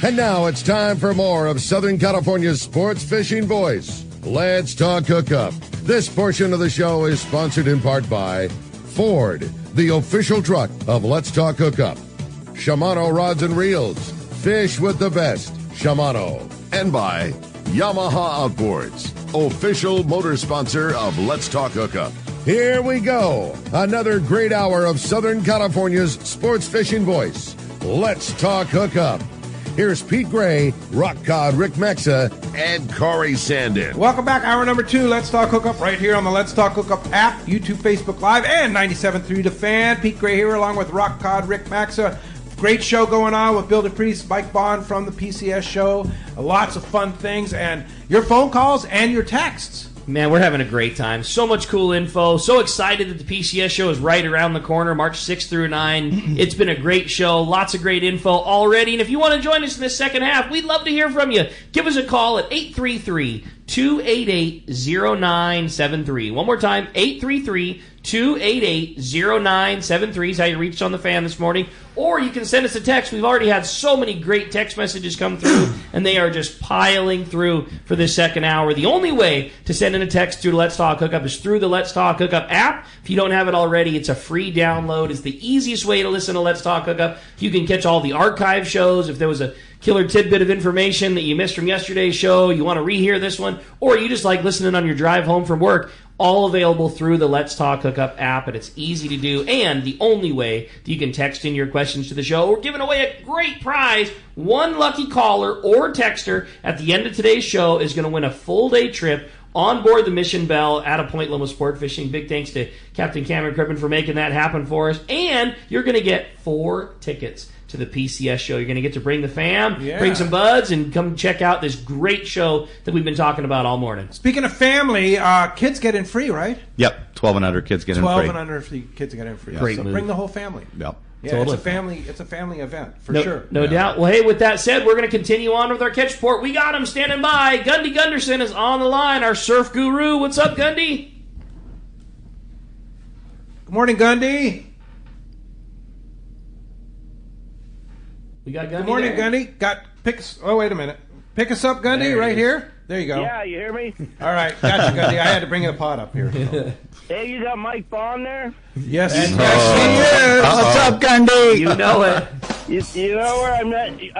And now it's time for more of Southern California's sports fishing voice. Let's talk hookup. This portion of the show is sponsored in part by Ford, the official truck of Let's Talk Hookup. Shimano Rods and Reels. Fish with the best. Shimano. And by Yamaha Outboards, official motor sponsor of Let's Talk Hookup. Here we go. Another great hour of Southern California's sports fishing voice. Let's Talk Hookup. Here's Pete Gray, Rock Cod Rick Mexa, and Corey Sandin. Welcome back. Hour number 2, Let's Talk Hookup, right here on the Let's Talk Hookup app, YouTube, Facebook Live, and 97.3 The Fan. Pete Gray here along with Rock Cod Rick Mexa. Great show going on with Bill DePriest, Mike Bohn from the PCS show. Lots of fun things, and your phone calls and your texts. Man, we're having a great time. So much cool info. So excited that the PCS show is right around the corner, March 6th through 9. It's been a great show. Lots of great info already. And if you want to join us in this second half, we'd love to hear from you. Give us a call at 833-288-0973. One more time, 833-288-0973 is how you reached on the fan this morning. Or you can send us a text. We've already had so many great text messages come through, and they are just piling through for this second hour. The only way to send in a text through Let's Talk Hookup is through the Let's Talk Hookup app. If you don't have it already, it's a free download. It's the easiest way to listen to Let's Talk Hookup. You can catch all the archive shows. If there was a killer tidbit of information that you missed from yesterday's show, you want to rehear this one, or you just like listening on your drive home from work, all available through the Let's Talk Hookup app, and it's easy to do, and the only way that you can text in your questions to the show. We're giving away a great prize. One lucky caller or texter at the end of today's show is going to win a full-day trip on board the Mission Belle at a Point Loma Sport Fishing. Big thanks to Captain Cameron Crippen for making that happen for us. And you're going to get 4 tickets to the PCS show. You're going to get to bring the fam, bring some buds, and come check out this great show that we've been talking about all morning. Speaking of family, kids get in free, right? Yep, 12 and under kids get in free. 12 and under kids get in free. Great so move. Bring the whole family. Yep. Yeah, Totally. it's a family event, for no, sure. No doubt. Well, hey, with that said, we're going to continue on with our catch report. We got him standing by. Gundy Gunderson is on the line, our surf guru. What's up, Gundy? Good morning, Gundy. We got Gundy. Good morning, there? Gundy. Oh, wait a minute. Pick us up, Gundy, right here. There you go. Yeah, you hear me? All right, got you, Gundy. I had to bring the pot up here. So. Hey, you got Mike Bohn there? Yes, he is. What's up, Gundy? You know it. You know where I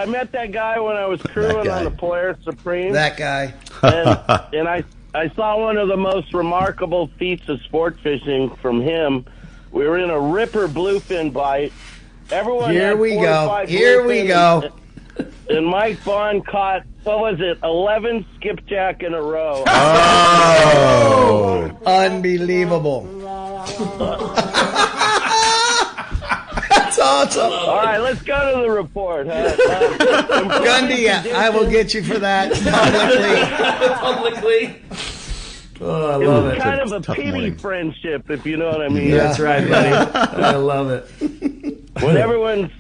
met that guy when I was crewing on the Polaris Supreme. That guy. And I saw one of the most remarkable feats of sport fishing from him. We were in a ripper bluefin bite. Everyone Here we go. And Mike Bohn caught, 11 skipjack in a row. Oh! Unbelievable. That's awesome. All right, let's go to the report. Gundy, I will get you for that publicly. Oh, I love it. It's kind of a pity friendship, if you know what I mean. Yeah. That's right, buddy. I love it. When everyone's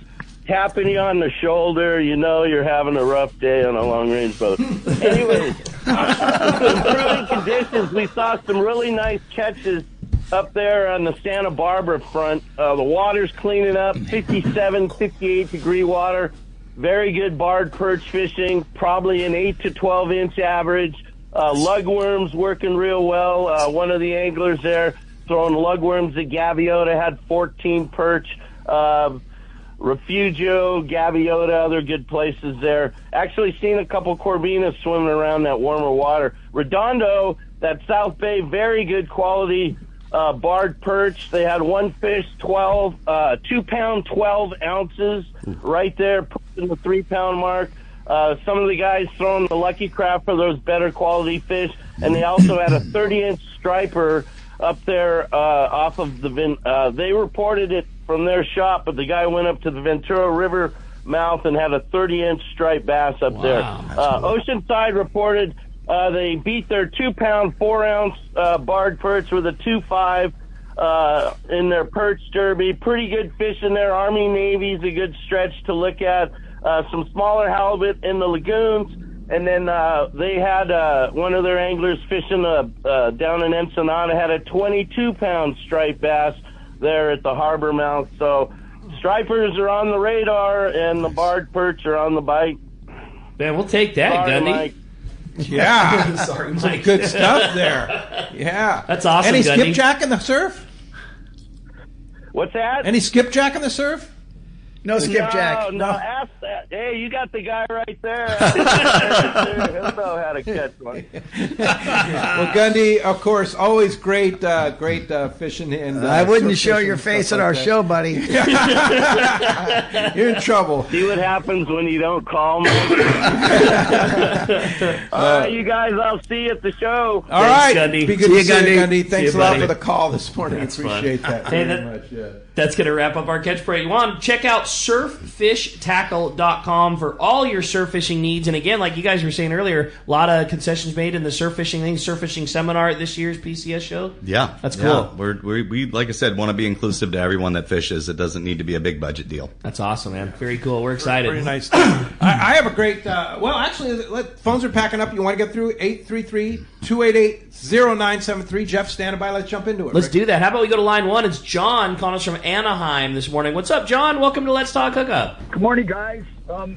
tapping you on the shoulder, you know you're having a rough day on a long-range boat. Anyways, improving conditions, we saw some really nice catches up there on the Santa Barbara front. The water's cleaning up, 57, 58-degree water. Very good barred perch fishing, probably an 8 to 12-inch average. Lugworms working real well. One of the anglers there throwing lugworms at Gaviota had 14 perch. Refugio, Gaviota, other good places there. Actually seen a couple Corvinas swimming around that warmer water. Redondo, that South Bay, very good quality barred perch. They had one fish, 2 pound, 12 ounces right there, pushing the 3 pound mark. Some of the guys throwing the Lucky Craft for those better quality fish. And they also had a 30-inch striper up there off of the they reported it from their shop, but the guy went up to the Ventura River mouth and had a 30-inch striped bass up there. Oceanside reported they beat their 2 pound, 4 ounce barred perch with a 2.5 in their perch derby. Pretty good fish in there. Army Navy's a good stretch to look at. Some smaller halibut in the lagoons. And then they had one of their anglers fishing down in Ensenada had a 22-pound striped bass there at the harbor mouth. So stripers are on the radar, and the barred perch are on the bite. Man, we'll take that, Sorry, Gundy. Mike. Yeah. Sorry, Some Mike. good stuff there. Yeah. That's awesome, Any Gundy. skipjack in the surf? What's that? Any skipjack in the surf? No skipjack. No, ask that. Hey, you got the guy right there. He'll know how to catch one. Well, Gundy, of course, always great fishing. And I wouldn't surf show fishing your and face stuff at our like show, buddy. that. You're in trouble. See what happens when you don't call me. All right, you guys, I'll see you at the show. All right. Gundy. Be good See to you, see you, Gundy. Gundy. Thanks See a you, lot buddy. for the call this morning. That's fun. Appreciate that Hey, very that- much. Yeah. That's going to wrap up our catch parade. You want to check out surffishtackle.com for all your surf fishing needs. And again, like you guys were saying earlier, a lot of concessions made in the surf fishing thing, surf fishing seminar at this year's PCS show. Yeah, That's cool. Yeah. We like I said, want to be inclusive to everyone that fishes. It doesn't need to be a big budget deal. That's awesome, man. Very cool. We're excited. Pretty nice. I have a great. Well, actually, phones are packing up. You want to get through 833-288-0973. Jeff, standing by. Let's jump into it. Let's Rick. do that. How about we go to line one? It's John calling us from Anaheim this morning. What's up, John? Welcome to Let's Talk Hookup. Good morning, guys.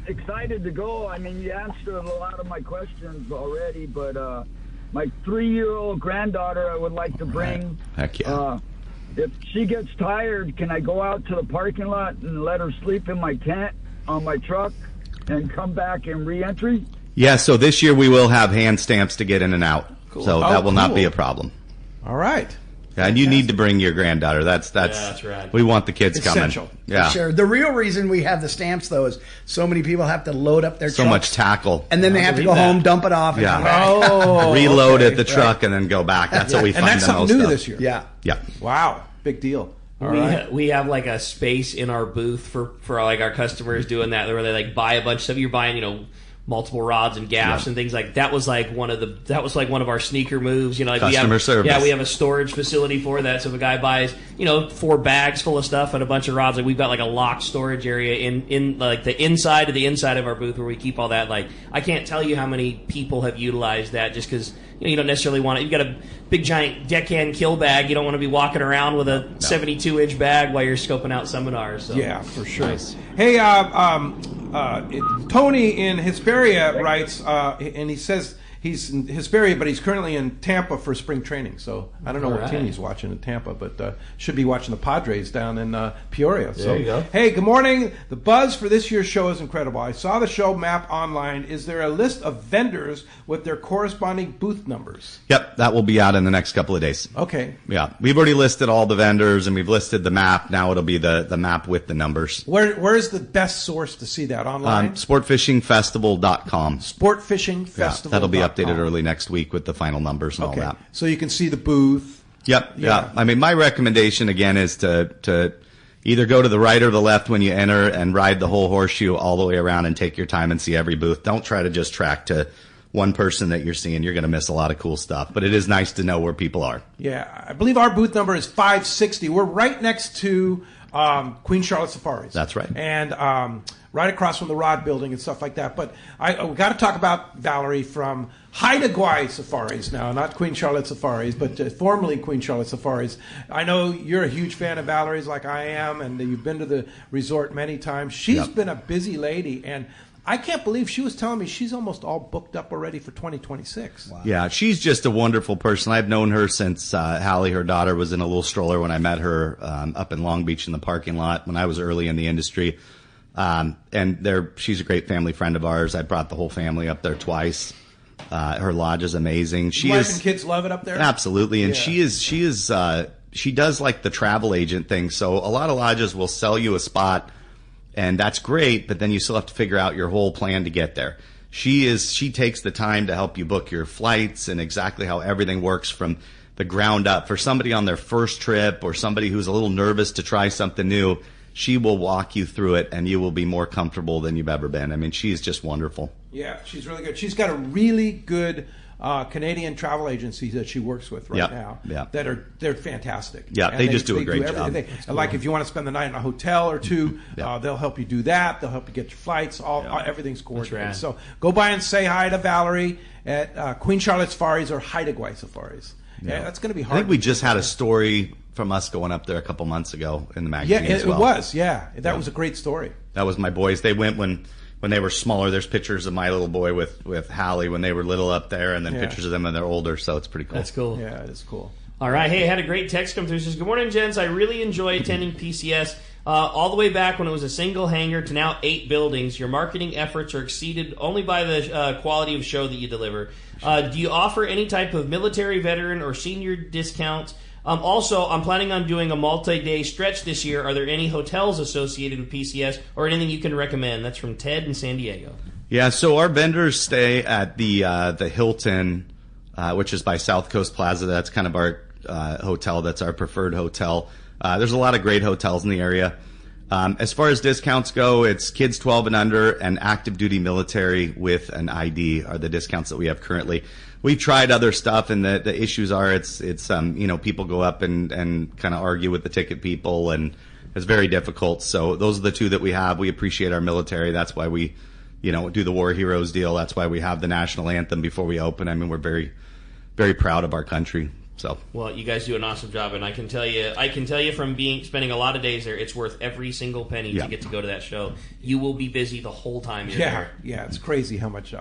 Excited to go. I mean, you answered a lot of my questions already, but my 3-year-old granddaughter I would like to bring. Heck yeah. If she gets tired, can I go out to the parking lot and let her sleep in my tent on my truck and come back in re-entry? Yeah, so this year we will have hand stamps to get in and out. Cool. So Oh, that will not cool. be a problem. All right. Yeah, and you need to bring your granddaughter. That's right. We want the kids Essential. coming. Yeah. Sure. The real reason we have the stamps, though, is so many people have to load up their So trucks, much tackle. and then they have to go believe that. home, dump it off, and Yeah. come back. Oh, Reload okay. at the truck and then go back. That's what we And find that's the something most new of. this year. Yeah. Yeah. Wow. Big deal. All right. We have like a space in our booth for like our customers doing that, where they like buy a bunch of stuff. You're buying, multiple rods and gaffs and things like that. Was like one of our sneaker moves. Like Customer we have, service. Yeah, we have a storage facility for that. So if a guy buys 4 bags full of stuff and a bunch of rods, like we've got like a locked storage area in like the inside of our booth where we keep all that. Like I can't tell you how many people have utilized that just because you don't necessarily want it. You've got a big giant deckhand kill bag. You don't want to be walking around with a 72-inch bag while you're scoping out seminars. So. Yeah, for sure. Nice. Hey, Tony in Hesperia writes, and he says he's in Hesperia, but he's currently in Tampa for spring training. So I don't know what team he's watching in Tampa, but should be watching the Padres down in Peoria. So, There you go. Hey, good morning. The buzz for this year's show is incredible. I saw the show map online. Is there a list of vendors with their corresponding booth numbers? Yep, that will be out in the next couple of days. Okay. Yeah, we've already listed all the vendors and we've listed the map. Now it'll be the map with the numbers. Where's the best source to see that online? Sportfishingfestival.com. Sportfishing Yeah, Festival. that'll be updated early next week with the final numbers and all that. So you can see the booth. Yep. Yeah. Yeah. I mean, my recommendation again is to either go to the right or the left when you enter and ride the whole horseshoe all the way around and take your time and see every booth. Don't try to just track to one person that you're seeing. You're going to miss a lot of cool stuff, but it is nice to know where people are. Yeah, I believe our booth number is 560. We're right next to Queen Charlotte Safaris. That's right. And right across from the Rod Building and stuff like that. But we got to talk about Valerie from Haida Gwaii Safaris now, not Queen Charlotte Safaris, but formerly Queen Charlotte Safaris. I know you're a huge fan of Valerie's like I am, and you've been to the resort many times. She's been a busy lady, and I can't believe she was telling me she's almost all booked up already for 2026. Wow. Yeah, she's just a wonderful person. I've known her since Hallie, her daughter, was in a little stroller when I met her up in Long Beach in the parking lot when I was early in the industry. She's a great family friend of ours. I brought the whole family up there twice. Her lodge is amazing. Wife and kids love it up there? Absolutely. And she does like the travel agent thing. So a lot of lodges will sell you a spot, and that's great, but then you still have to figure out your whole plan to get there. She takes the time to help you book your flights and exactly how everything works from the ground up. For somebody on their first trip or somebody who's a little nervous to try something new, she will walk you through it and you will be more comfortable than you've ever been. I mean, she's just wonderful. Yeah, she's really good. She's got a really good Canadian travel agency that she works with right now. Yeah. They're fantastic. Yeah, And they just do a great job. Like if you want to spend the night in a hotel or two, they'll help you do that. They'll help you get your flights. Everything's coordinated. So go by and say hi to Valerie at Queen Charlotte Safaris or Haida Gwaii Safaris. Yeah, that's going to be hard. I think we just had a story from us going up there a couple months ago in the magazine as well. It was. Yeah, that was a great story. That was my boys. They went when when they were smaller. There's pictures of my little boy with Hallie when they were little up there, and then pictures of them when they're older. So it's pretty cool. That's cool. Yeah, it is cool. All right. Hey, I had a great text come through. It says, good morning, gents. I really enjoy attending PCS. All the way back when it was a single hangar to now 8 buildings. Your marketing efforts are exceeded only by the quality of show that you deliver. Do you offer any type of military, veteran, or senior discounts? Also, I'm planning on doing a multi-day stretch this year. Are there any hotels associated with PCS or anything you can recommend? That's from Ted in San Diego. Yeah, so our vendors stay at the Hilton, which is by South Coast Plaza. That's kind of our hotel. That's our preferred hotel. There's a lot of great hotels in the area. As far as discounts go, it's kids 12 and under and active duty military with an ID are the discounts that we have currently. We've tried other stuff, and the issues are it's people go up and kind of argue with the ticket people, and it's very difficult. So those are the 2 that we have. We appreciate our military. That's why we, do the War Heroes deal. That's why we have the national anthem before we open. I mean, we're very, very proud of our country. So, well, you guys do an awesome job, and I can tell you from spending a lot of days there, it's worth every single penny to get to go to that show. You will be busy the whole time you're there. Yeah, it's crazy how much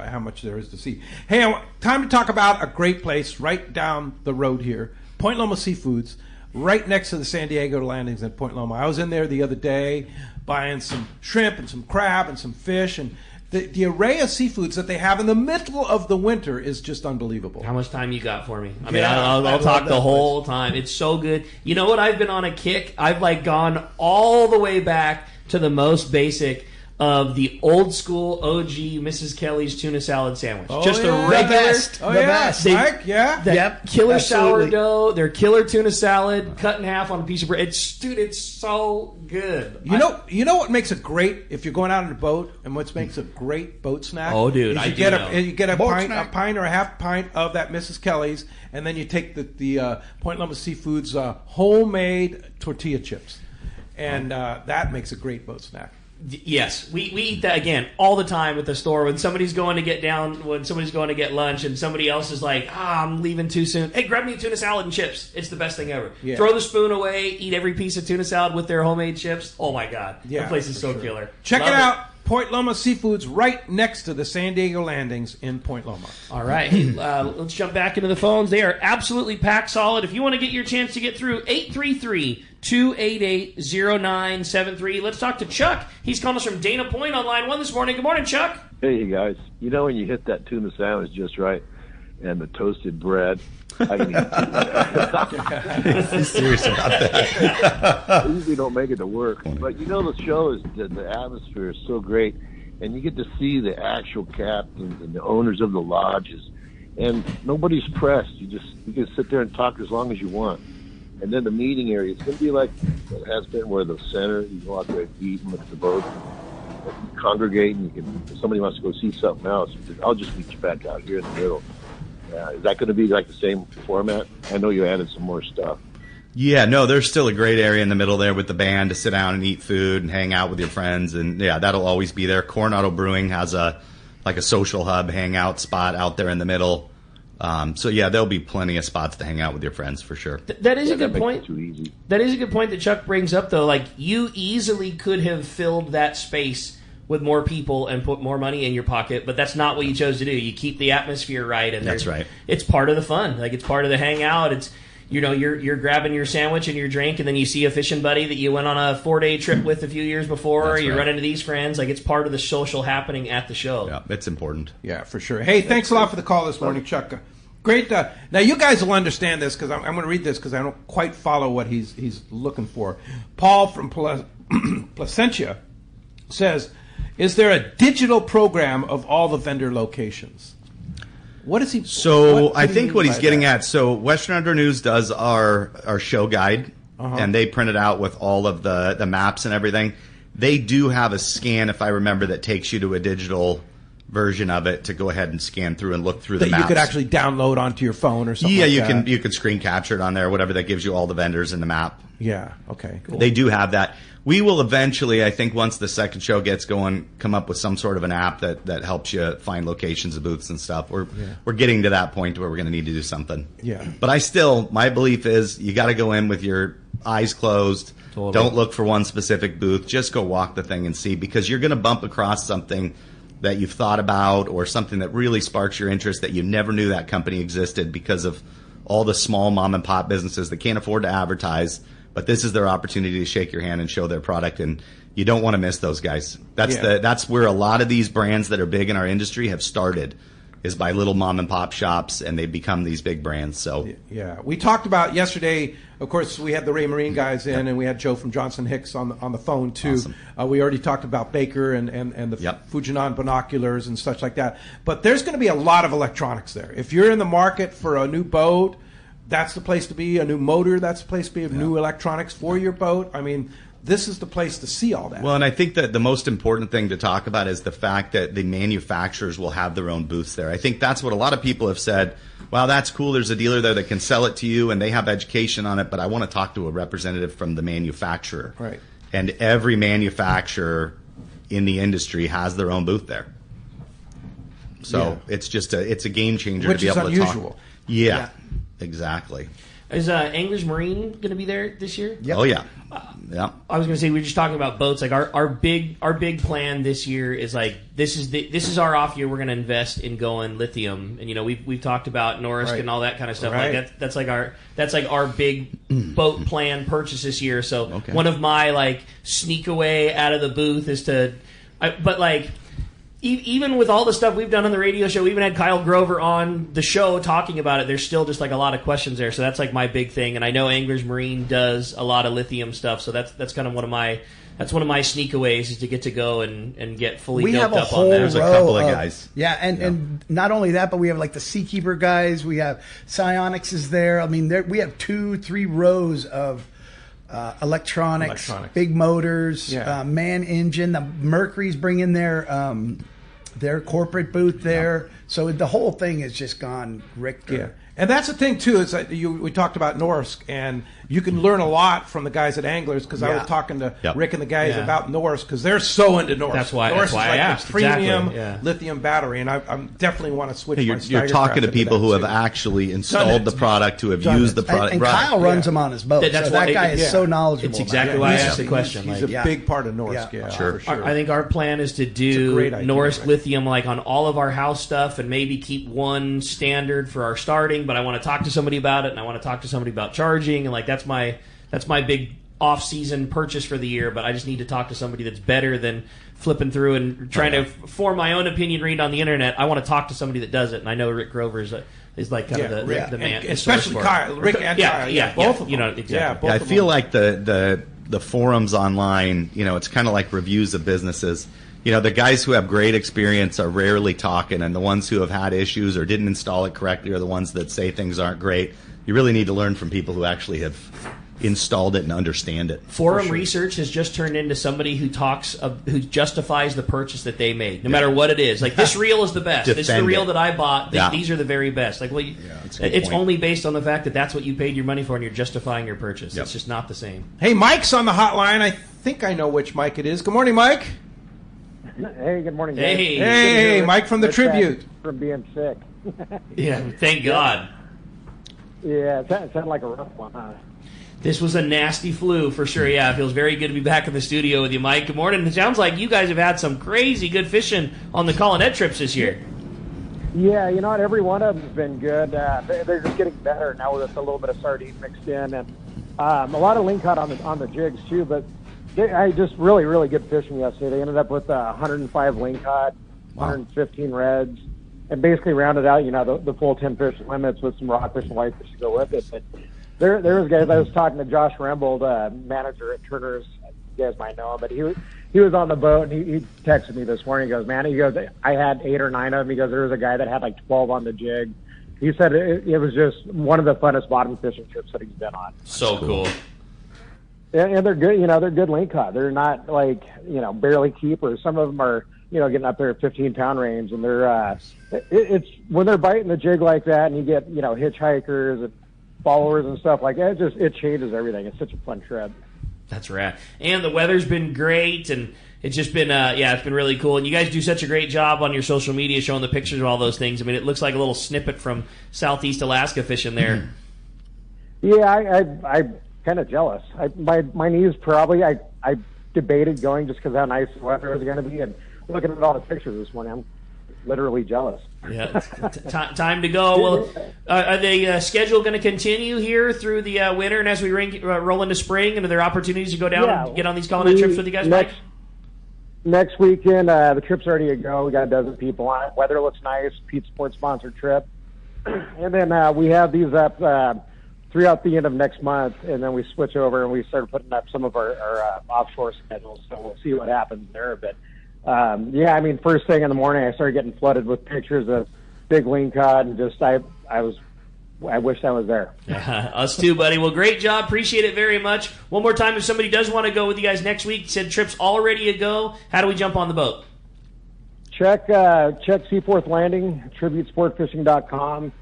there is to see. Hey, time to talk about a great place right down the road here, Point Loma Seafoods, right next to the San Diego landings at Point Loma. I was in there the other day buying some shrimp and some crab and some fish, and the array of seafoods that they have in the middle of the winter is just unbelievable. How much time you got for me? I mean, I'll talk the whole time. It's so good. You know what? I've been on a kick. I've gone all the way back to the most basic of the old school OG Mrs. Kelly's tuna salad sandwich. Just a regular, the best. Mike, yeah. That killer absolutely. sourdough, their killer tuna salad, cut in half on a piece of bread. It's so good. You know what makes a great, if you're going out on a boat, and what makes a great boat snack? Oh, dude, you get a pint or a half pint of that Mrs. Kelly's, and then you take the Point Loma Seafoods homemade tortilla chips, and that makes a great boat snack. Yes, we eat that again all the time at the store when somebody's going to get lunch and somebody else is like, I'm leaving too soon. Hey, grab me a tuna salad and chips. It's the best thing ever. Yeah. Throw the spoon away, eat every piece of tuna salad with their homemade chips. Oh my God, that place is so killer. Check it out. Point Loma Seafoods, right next to the San Diego landings in Point Loma. All right, let's jump back into the phones. They are absolutely packed solid. If you want to get your chance to get through, 833-288-0973. Let's talk to Chuck. He's calling us from Dana Point on line 1 this morning. Good morning, Chuck. Hey, guys. You know when you hit that tuna sandwich just right and the toasted bread, I can eat that. He's serious about that. I usually don't make it to work. But the show is the atmosphere is so great, and you get to see the actual captains and the owners of the lodges, and nobody's pressed. You can sit there and talk as long as you want. And then the meeting area, it's going to be like it has been, where the center, you go out there and eat and look at the boat, congregate, and if somebody wants to go see something else, I'll just meet you back out here in the middle. Is that going to be like the same format? I know you added some more stuff. Yeah, no, there's still a great area in the middle there with the band to sit down and eat food and hang out with your friends, and that'll always be there. Coronado Brewing has a social hub hangout spot out there in the middle. So there'll be plenty of spots to hang out with your friends for sure. That is a good point. Too easy. That is a good point that Chuck brings up, though. You easily could have filled that space with more people and put more money in your pocket, but that's not what you chose to do. You keep the atmosphere right, and that's right. It's part of the fun. It's part of the hangout. It's you're grabbing your sandwich and your drink, and then you see a fishing buddy that you went on a 4-day trip with a few years before. That's you run into these friends. It's part of the social happening at the show. Yeah, it's important. Yeah, for sure. Hey, thanks a lot for the call this morning, Chuck. Great. Now, you guys will understand this because I'm going to read this because I don't quite follow what he's looking for. Paul from Placentia says, is there a digital program of all the vendor locations? What is he? So I think what he's getting at. So Western Outdoor News does our show guide, and they print it out with all of the maps and everything. They do have a scan, if I remember, that takes you to a digital version of it to go ahead and scan through and look through the maps. You could actually download onto your phone or something. Yeah, you can screen capture it on there, whatever that gives you all the vendors in the map. Yeah. Okay. Cool. They do have that. We will eventually, I think, once the second show gets going, come up with some sort of an app that helps you find locations of booths and stuff. We're getting to that point where we're going to need to do something. Yeah. But my belief is you got to go in with your eyes closed. Totally. Don't look for one specific booth. Just go walk the thing and see, because you're going to bump across something that you've thought about or something that really sparks your interest that you never knew that company existed because of all the small mom and pop businesses that can't afford to advertise, but this is their opportunity to shake your hand and show their product, and you don't want to miss those guys. That's where a lot of these brands that are big in our industry have started, is by little mom and pop shops, and they've become these big brands. So yeah, we talked about yesterday. Of course, we had the Ray Marine guys in, and we had Joe from Johnson Hicks on the phone too. Awesome. We already talked about Baker and the Fujinon binoculars and such like that. But there's going to be a lot of electronics there. If you're in the market for a new boat, that's the place to be. A new motor, that's the place to be. New electronics for your boat. I mean, this is the place to see all that. Well, and I think that the most important thing to talk about is the fact that the manufacturers will have their own booths there. I think that's what a lot of people have said. Wow, that's cool. There's a dealer there that can sell it to you, and they have education on it, but I want to talk to a representative from the manufacturer. Right. And every manufacturer in the industry has their own booth there. So it's just it's a game changer Which to be able is to unusual. talk. Yeah, exactly. Is Anglers Marine going to be there this year? Yep. Oh yeah, yeah. I was going to say, we were just talking about boats. Like our big plan this year is like this is our off year. We're going to invest in going lithium, and we've talked about Norsk and all that kind of stuff. Right. Like that's like our big boat plan purchase this year. So one of my like sneak away out of the booth is to, but like. Even with all the stuff we've done on the radio show, we even had Kyle Grover on the show talking about it. There's still just like a lot of questions there. So that's like my big thing. And I know Anglers Marine does a lot of lithium stuff. So that's kind of one of my sneakaways is to get to go and get fully doped up on that. There's a couple of guys. Yeah, and not only that, but we have like the Seakeeper guys. We have Psionics is there. I mean, we have 2-3 rows of electronics, big motors, man engine. The Mercury's bringing their corporate booth there. So the whole thing has just gone Richter. Yeah. And that's the thing, too, is that we talked about Norsk, and you can learn a lot from the guys at Anglers, because I was talking to Rick and the guys about Norsk, because they're so into Norsk. That's why Norsk is like I asked. the premium lithium battery, and I definitely want to switch my You're talking to people who have actually installed the product, who have used the product. And Kyle runs them on his boat, so that guy is so knowledgeable. It's exactly why I asked the question. He's a big part of Norsk, Sure. for sure. I think our plan is to do Norsk lithium like on all of our house stuff, and maybe keep one standard for our starting, but I want to talk to somebody about it, and I want to talk to somebody about charging, and like that's my big off-season purchase for the year. But I just need to talk to somebody that's better than flipping through and trying to form my own opinion read on the internet. I want to talk to somebody that does it, and I know Rick Grover is like kind of the man, and especially Kyle, Rick and Kyle, both of them. Exactly. I feel like the forums online, it's kind of like reviews of businesses. The guys who have great experience are rarely talking, and the ones who have had issues or didn't install it correctly are the ones that say things aren't great. You really need to learn from people who actually have installed it and understand it. Forum research has just turned into somebody who who justifies the purchase that they made, no matter what it is. Like, this reel is the best. This is the reel that I bought. These are the very best. Like, well, it's only based on the fact that that's what you paid your money for, and you're justifying your purchase. It's just not the same. Hey, Mike's on the hotline. I think I know which Mike it is. Good morning, Mike. Hey, good morning, guys. Hey, Mike from the Tribute. From being sick. Yeah, thank God. Yeah, it sounded like a rough one, huh? This was a nasty flu for sure. Yeah, it feels very good to be back in the studio with you, Mike. Good morning. It sounds like you guys have had some crazy good fishing on the Colonnette trips this year. Yeah, you know what? Every one of them's been good. They're just getting better now with a little bit of sardine mixed in, and a lot of lingcod on the jigs too. But I just really good fishing yesterday. They ended up with 105 lingcod, 115 reds, and basically rounded out, the full 10 fish limits with some rockfish and whitefish to go with it. But there was guys. I was talking to Josh Rembold, manager at Turner's. You guys might know him, but he was on the boat, and he texted me this morning. He goes, man, I had 8 or 9 of them. He goes, there was a guy that had like 12 on the jig. He said it was just one of the funnest bottom fishing trips that he's been on. So cool. And they're good, they're good lingcod. They're not like, barely keepers. Some of them are, getting up there at 15-pound range, and they're, it's when they're biting the jig like that, and you get, hitchhikers and followers and stuff like that, it changes everything. It's such a fun trip. That's rad. And the weather's been great, and it's just been, it's been really cool. And you guys do such a great job on your social media showing the pictures of all those things. I mean, it looks like a little snippet from Southeast Alaska fishing there. Yeah, I kind of jealous. My knees probably, I debated going just because how nice the weather was going to be, and looking at all the pictures this morning, I'm literally jealous. Yeah, time to go. Well, are the schedule going to continue here through the winter, and as we roll into spring, and are there opportunities to go down and get on these colonnade trips with you guys, Mike? Next weekend, the trip's ready to go. We got a dozen people on it. Weather looks nice. Pete Sports sponsored trip. And then we have these up throughout the end of next month, and then we switch over and we start putting up some of our offshore schedules. So we'll see what happens there. But yeah, I mean, first thing in the morning, I started getting flooded with pictures of big lingcod, and just I wish I was there. Us too, buddy. Well, great job. Appreciate it very much. One more time, if somebody does want to go with you guys next week, said trip's all ready to go, how do we jump on the boat? Check Seaforth Landing, tributesportfishing.com.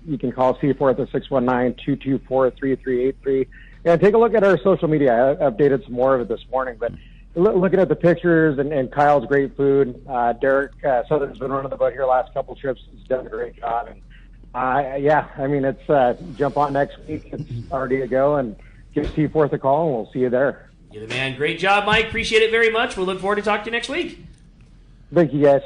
You can call Seaforth at 619-224-3383. And take a look at our social media. I updated some more of it this morning, but looking at the pictures and Kyle's great food, Derek Southern's been running the boat here last couple trips. He's done a great job. And yeah, I mean, it's jump on next week. It's already to go, and give Seaforth a call, and we'll see you there. You're the man. Great job, Mike. Appreciate it very much. We'll look forward to talking to you next week. Thank you, guys.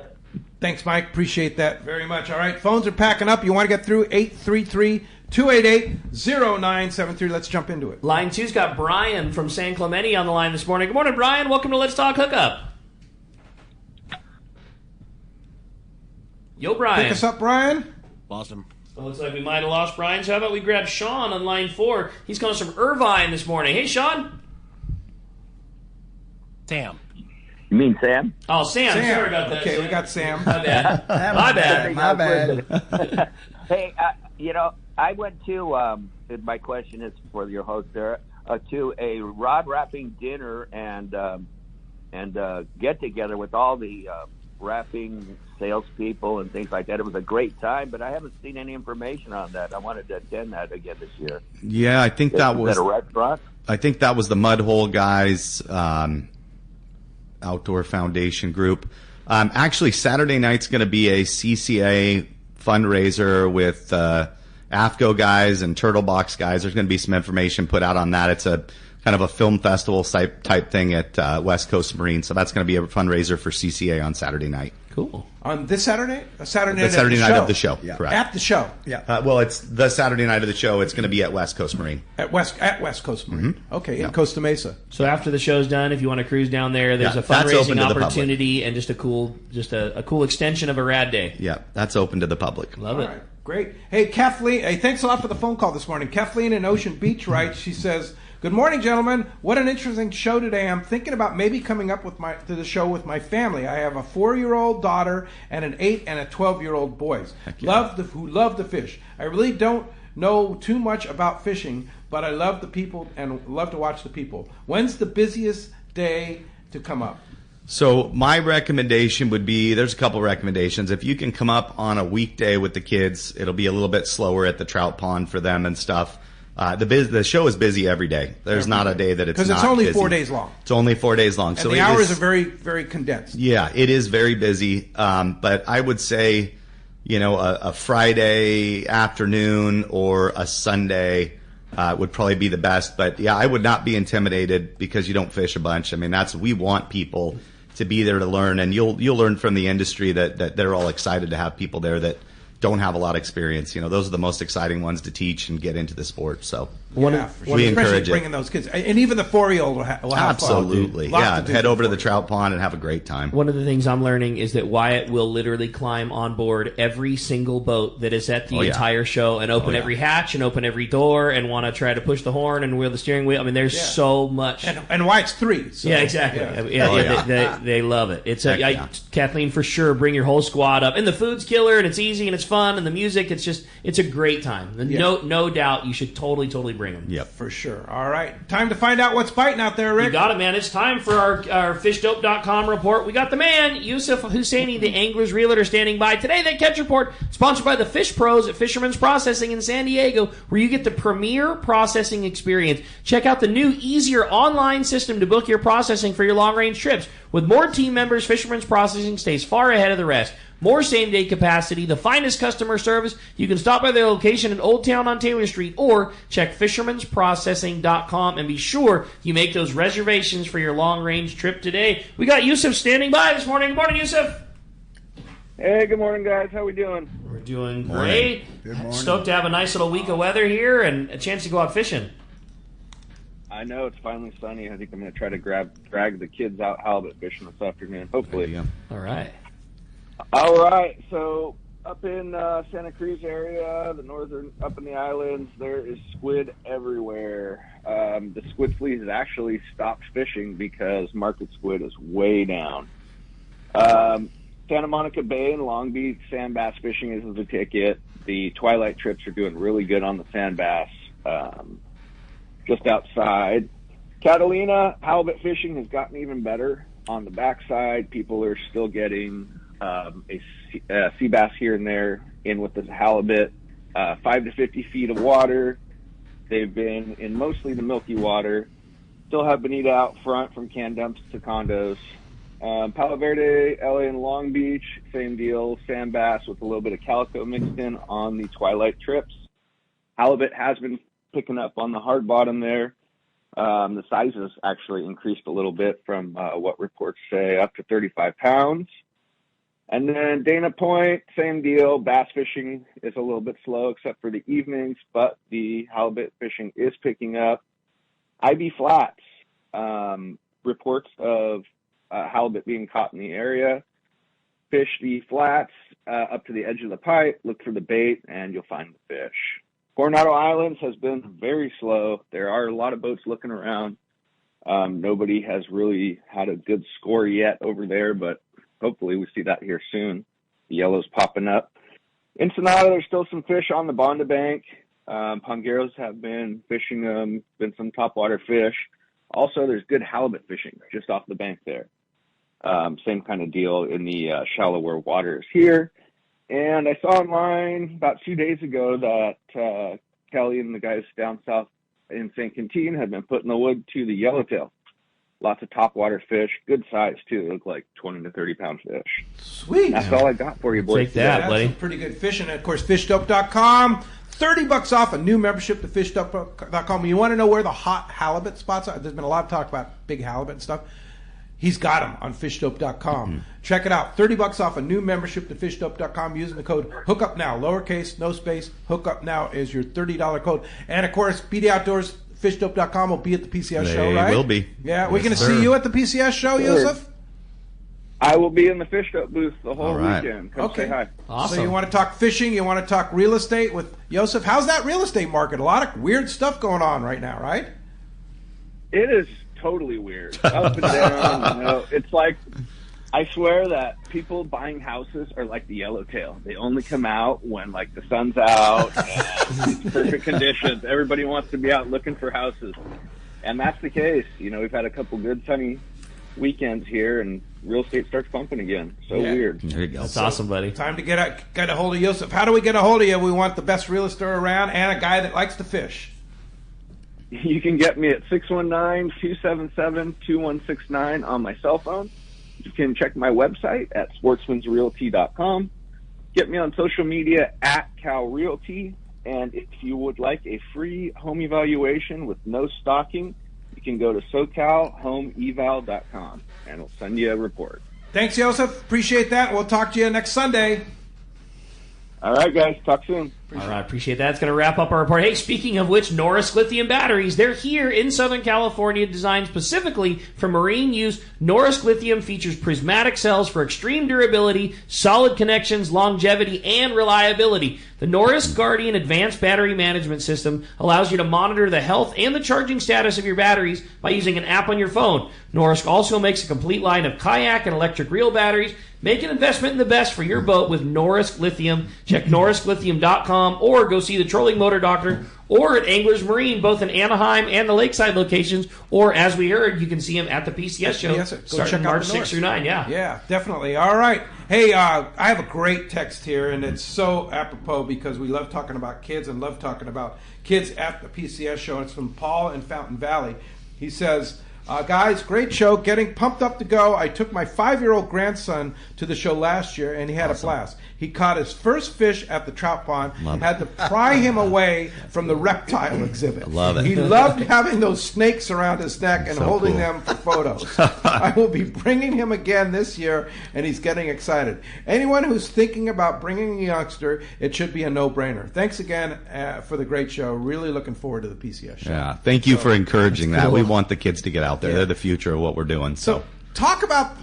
Thanks, Mike. Appreciate that very much. All right, phones are packing up. You want to get through 833-288-0973. Let's jump into it. Line 2's got Brian from San Clemente on the line this morning. Good morning, Brian. Welcome to Let's Talk Hookup. Yo, Brian. Pick us up, Brian. Awesome. Well, looks like we might have lost Brian, so how about we grab Sean on line 4? He's calling us from Irvine this morning. Hey, Sean. Sam. You mean Sam? Oh, Sam. Sorry about that. Okay, Sam. we got Sam. My bad. My bad. My bad. Hey, I went to, my question is for your host there, to a rod wrapping dinner and get together with all the wrapping salespeople and things like that. It was a great time, but I haven't seen any information on that. I wanted to attend that again this year. Yeah, I think that was at a restaurant. I think that was the Mudhole guys. Outdoor Foundation group. Actually, Saturday night's going to be a CCA fundraiser with AFCO guys and Turtle Box guys. There's going to be some information put out on that. It's a kind of a film festival type thing at West Coast Marine. So that's going to be a fundraiser for CCA on Saturday night. Cool. On this Saturday? Saturday night of the show. Yeah. Correct. At the show. Yeah. Well, it's the Saturday night of the show. It's going to be at West Coast Marine. At West Coast Marine. Mm-hmm. Okay, in Costa Mesa. So after the show's done, if you want to cruise down there, there's a fundraising opportunity and just a cool extension of a rad day. Yeah, that's open to the public. Love it. All right, great. Hey, Kathleen, thanks a lot for the phone call this morning. Kathleen in Ocean Beach writes, she says, "Good morning, gentlemen. What an interesting show today. I'm thinking about maybe coming up to the show with my family. I have a 4-year-old daughter and an 8 and a 12-year-old boys. Who love to fish. I really don't know too much about fishing, but I love the people and love to watch the people. When's the busiest day to come up?" So my recommendation would be, there's a couple recommendations. If you can come up on a weekday with the kids, it'll be a little bit slower at the trout pond for them and stuff. The show is busy every day. There's not a day that it's not busy. Because it's only 4 days long. It's only 4 days long. And so the hours are very, very condensed. Yeah, it is very busy. But I would say, a Friday afternoon or a Sunday would probably be the best. But yeah, I would not be intimidated because you don't fish a bunch. I mean, we want people to be there to learn, and you'll learn from the industry that they're all excited to have people there that don't have a lot of experience. Those are the most exciting ones to teach and get into the sport. So we encourage it. Bringing those kids, and even the 4-year-old will have absolutely fun. Yeah, head over to the trout pond and have a great time. One of the things I'm learning is that Wyatt will literally climb on board every single boat that is at the entire show and open every hatch and open every door and want to try to push the horn and wheel the steering wheel. I mean, there's so much. And Wyatt's 3. So, yeah, exactly. They love it. It's Kathleen, for sure, bring your whole squad up. And the food's killer, and it's easy, and it's fun, and the music, it's a great time. No doubt you should totally bring them. Yep. For sure. All right. Time to find out what's biting out there, Rick. You got it, man. It's time for our fishdope.com report. We got the man, Yusuf Husseini, the Angler's Realtor, standing by. Today, that catch report, sponsored by the Fish Pros at Fisherman's Processing in San Diego, where you get the premier processing experience. Check out the new, easier online system to book your processing for your long-range trips. With more team members, Fisherman's Processing stays far ahead of the rest. more same-day capacity, the finest customer service. You can stop by their location in Old Town on Taylor Street or check fishermansprocessing.com and be sure you make those reservations for your long-range trip today. We got Yusuf standing by this morning. Good morning, Yusuf. Hey, good morning, guys. How we doing? We're doing great. Good morning. Stoked to have a nice little week of weather here and a chance to go out fishing. I know it's finally sunny. I think I'm going to try to drag the kids out halibut fishing this afternoon, hopefully. All right. All right. So up in Santa Cruz area, up in the islands, there is squid everywhere. The squid fleet has actually stopped fishing because market squid is way down. Santa Monica Bay and Long Beach sand bass fishing is the ticket. The twilight trips are doing really good on the sand bass. Just outside. Catalina, halibut fishing has gotten even better. On the backside, people are still getting a sea bass here and there in with the halibut. 5 to 50 feet of water. They've been in mostly the milky water. Still have bonita out front from can dumps to condos. Palo Verde, LA, and Long Beach, same deal. Sand bass with a little bit of calico mixed in on the twilight trips. Halibut has been picking up on the hard bottom there. The sizes actually increased a little bit from what reports say, up to 35 pounds. And then Dana Point, same deal. Bass fishing is a little bit slow except for the evenings, but the halibut fishing is picking up. IB Flats, reports of halibut being caught in the area. Fish the flats up to the edge of the pipe, look for the bait, and you'll find the fish. Coronado Islands has been very slow. There are a lot of boats looking around. Nobody has really had a good score yet over there, but hopefully we see that here soon. The yellow's popping up. Ensenada, there's still some fish on the Bonda Bank. Pongueros have been fishing them, been some topwater fish. Also, there's good halibut fishing just off the bank there. Same kind of deal in the shallower waters here. And I saw online about 2 days ago that Kelly and the guys down south in St. Quentin had been putting the wood to the yellowtail. Lots of topwater fish, good size too. They look like 20 to 30 pound fish. Sweet. That's all I got for you, boys. Take that, buddy. Some pretty good fishing. And of course, fishdope.com. $30 off a new membership to fishdope.com. You want to know where the hot halibut spots are? There's been a lot of talk about big halibut and stuff. He's got them on fishdope.com. Mm-hmm. Check it out. $30 off a new membership to fishdope.com using the code Hookup Now. Lowercase, no space. Hookup Now is your $30 code. And of course, BD Outdoors, fishdope.com will be at the PCS show, right? They will be. Yeah, we're going to see you at the PCS show, Sure. Yusuf? I will be in the Fish Dope booth the whole weekend. Come say hi. Awesome. So you want to talk fishing, you want to talk real estate with Yusuf. How's that real estate market? A lot of weird stuff going on right now, right? It is totally weird. Up and down. You know, it's like, I swear that people buying houses are like the yellowtail. They only come out when like the sun's out and it's perfect conditions. Everybody wants to be out looking for houses. And that's the case. You know, we've had a couple good sunny weekends here and real estate starts pumping again. So weird. There you go. That's awesome, buddy. Time to get a hold of Yusuf. How do we get a hold of you? We want the best real estate around and a guy that likes to fish. You can get me at 619-277-2169 on my cell phone. You can check my website at sportsmansrealty.com. Get me on social media at Cal Realty. And if you would like a free home evaluation with no stalking, you can go to SoCalHomeEval.com and it'll send you a report. Thanks, Yusuf. Appreciate that. We'll talk to you next Sunday. All right, guys. Talk soon. All right, appreciate that. It's going to wrap up our report. Hey, speaking of which, Norris Lithium Batteries, they're here in Southern California, designed specifically for marine use. Norris Lithium features prismatic cells for extreme durability, solid connections, longevity, and reliability. The Norris Guardian Advanced Battery Management System allows you to monitor the health and the charging status of your batteries by using an app on your phone. Norris also makes a complete line of kayak and electric reel batteries. Make an investment in the best for your boat with Norris Lithium. Check norrislithium.com or go see the Trolling Motor Doctor or at Anglers Marine, both in Anaheim and the Lakeside locations. Or, as we heard, you can see him at the PCS show starting March 6 through 9. Yeah, definitely. All right. Hey, I have a great text here, and it's so apropos because we love talking about kids and love talking about kids at the PCS show. It's from Paul in Fountain Valley. He says, Guys, great show. Getting pumped up to go. I took my 5-year-old grandson to the show last year, and he had a blast. He caught his first fish at the trout pond. Had to pry him away from the reptile exhibit. Love it. He loved having those snakes around his neck and holding them for photos. I will be bringing him again this year, and he's getting excited. Anyone who's thinking about bringing a youngster, it should be a no-brainer. Thanks again for the great show. Really looking forward to the PCS show. Yeah, thank you for encouraging that. Cool. We want the kids to get out there. They're the future of what we're doing. So talk about,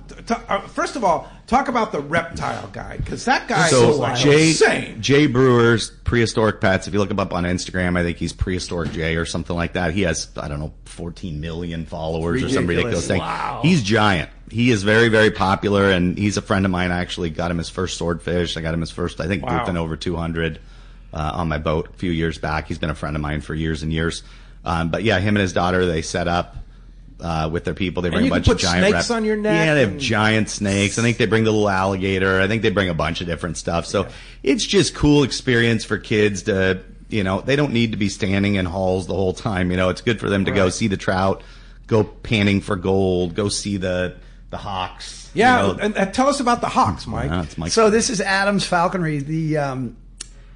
first of all, talk about the reptile guy, because that guy is insane. Jay Brewer's Prehistoric Pets. If you look him up on Instagram, I think he's Prehistoric Jay or something like that. He has, 14 million followers or some ridiculous thing. Wow. He's giant. He is very, very popular, and he's a friend of mine. I actually got him his first swordfish. I got him his first, bluefin over 200 on my boat a few years back. He's been a friend of mine for years and years. But yeah, him and his daughter, they set up with their people. They bring a bunch of giant snakes on your neck. Yeah, they have giant snakes. I think they bring the little alligator. I think they bring a bunch of different stuff. So it's just cool experience for kids to, they don't need to be standing in halls the whole time. It's good for them to go see the trout, go panning for gold, go see the hawks. Yeah, and tell us about the hawks, Mike. So this is Adams Falconry.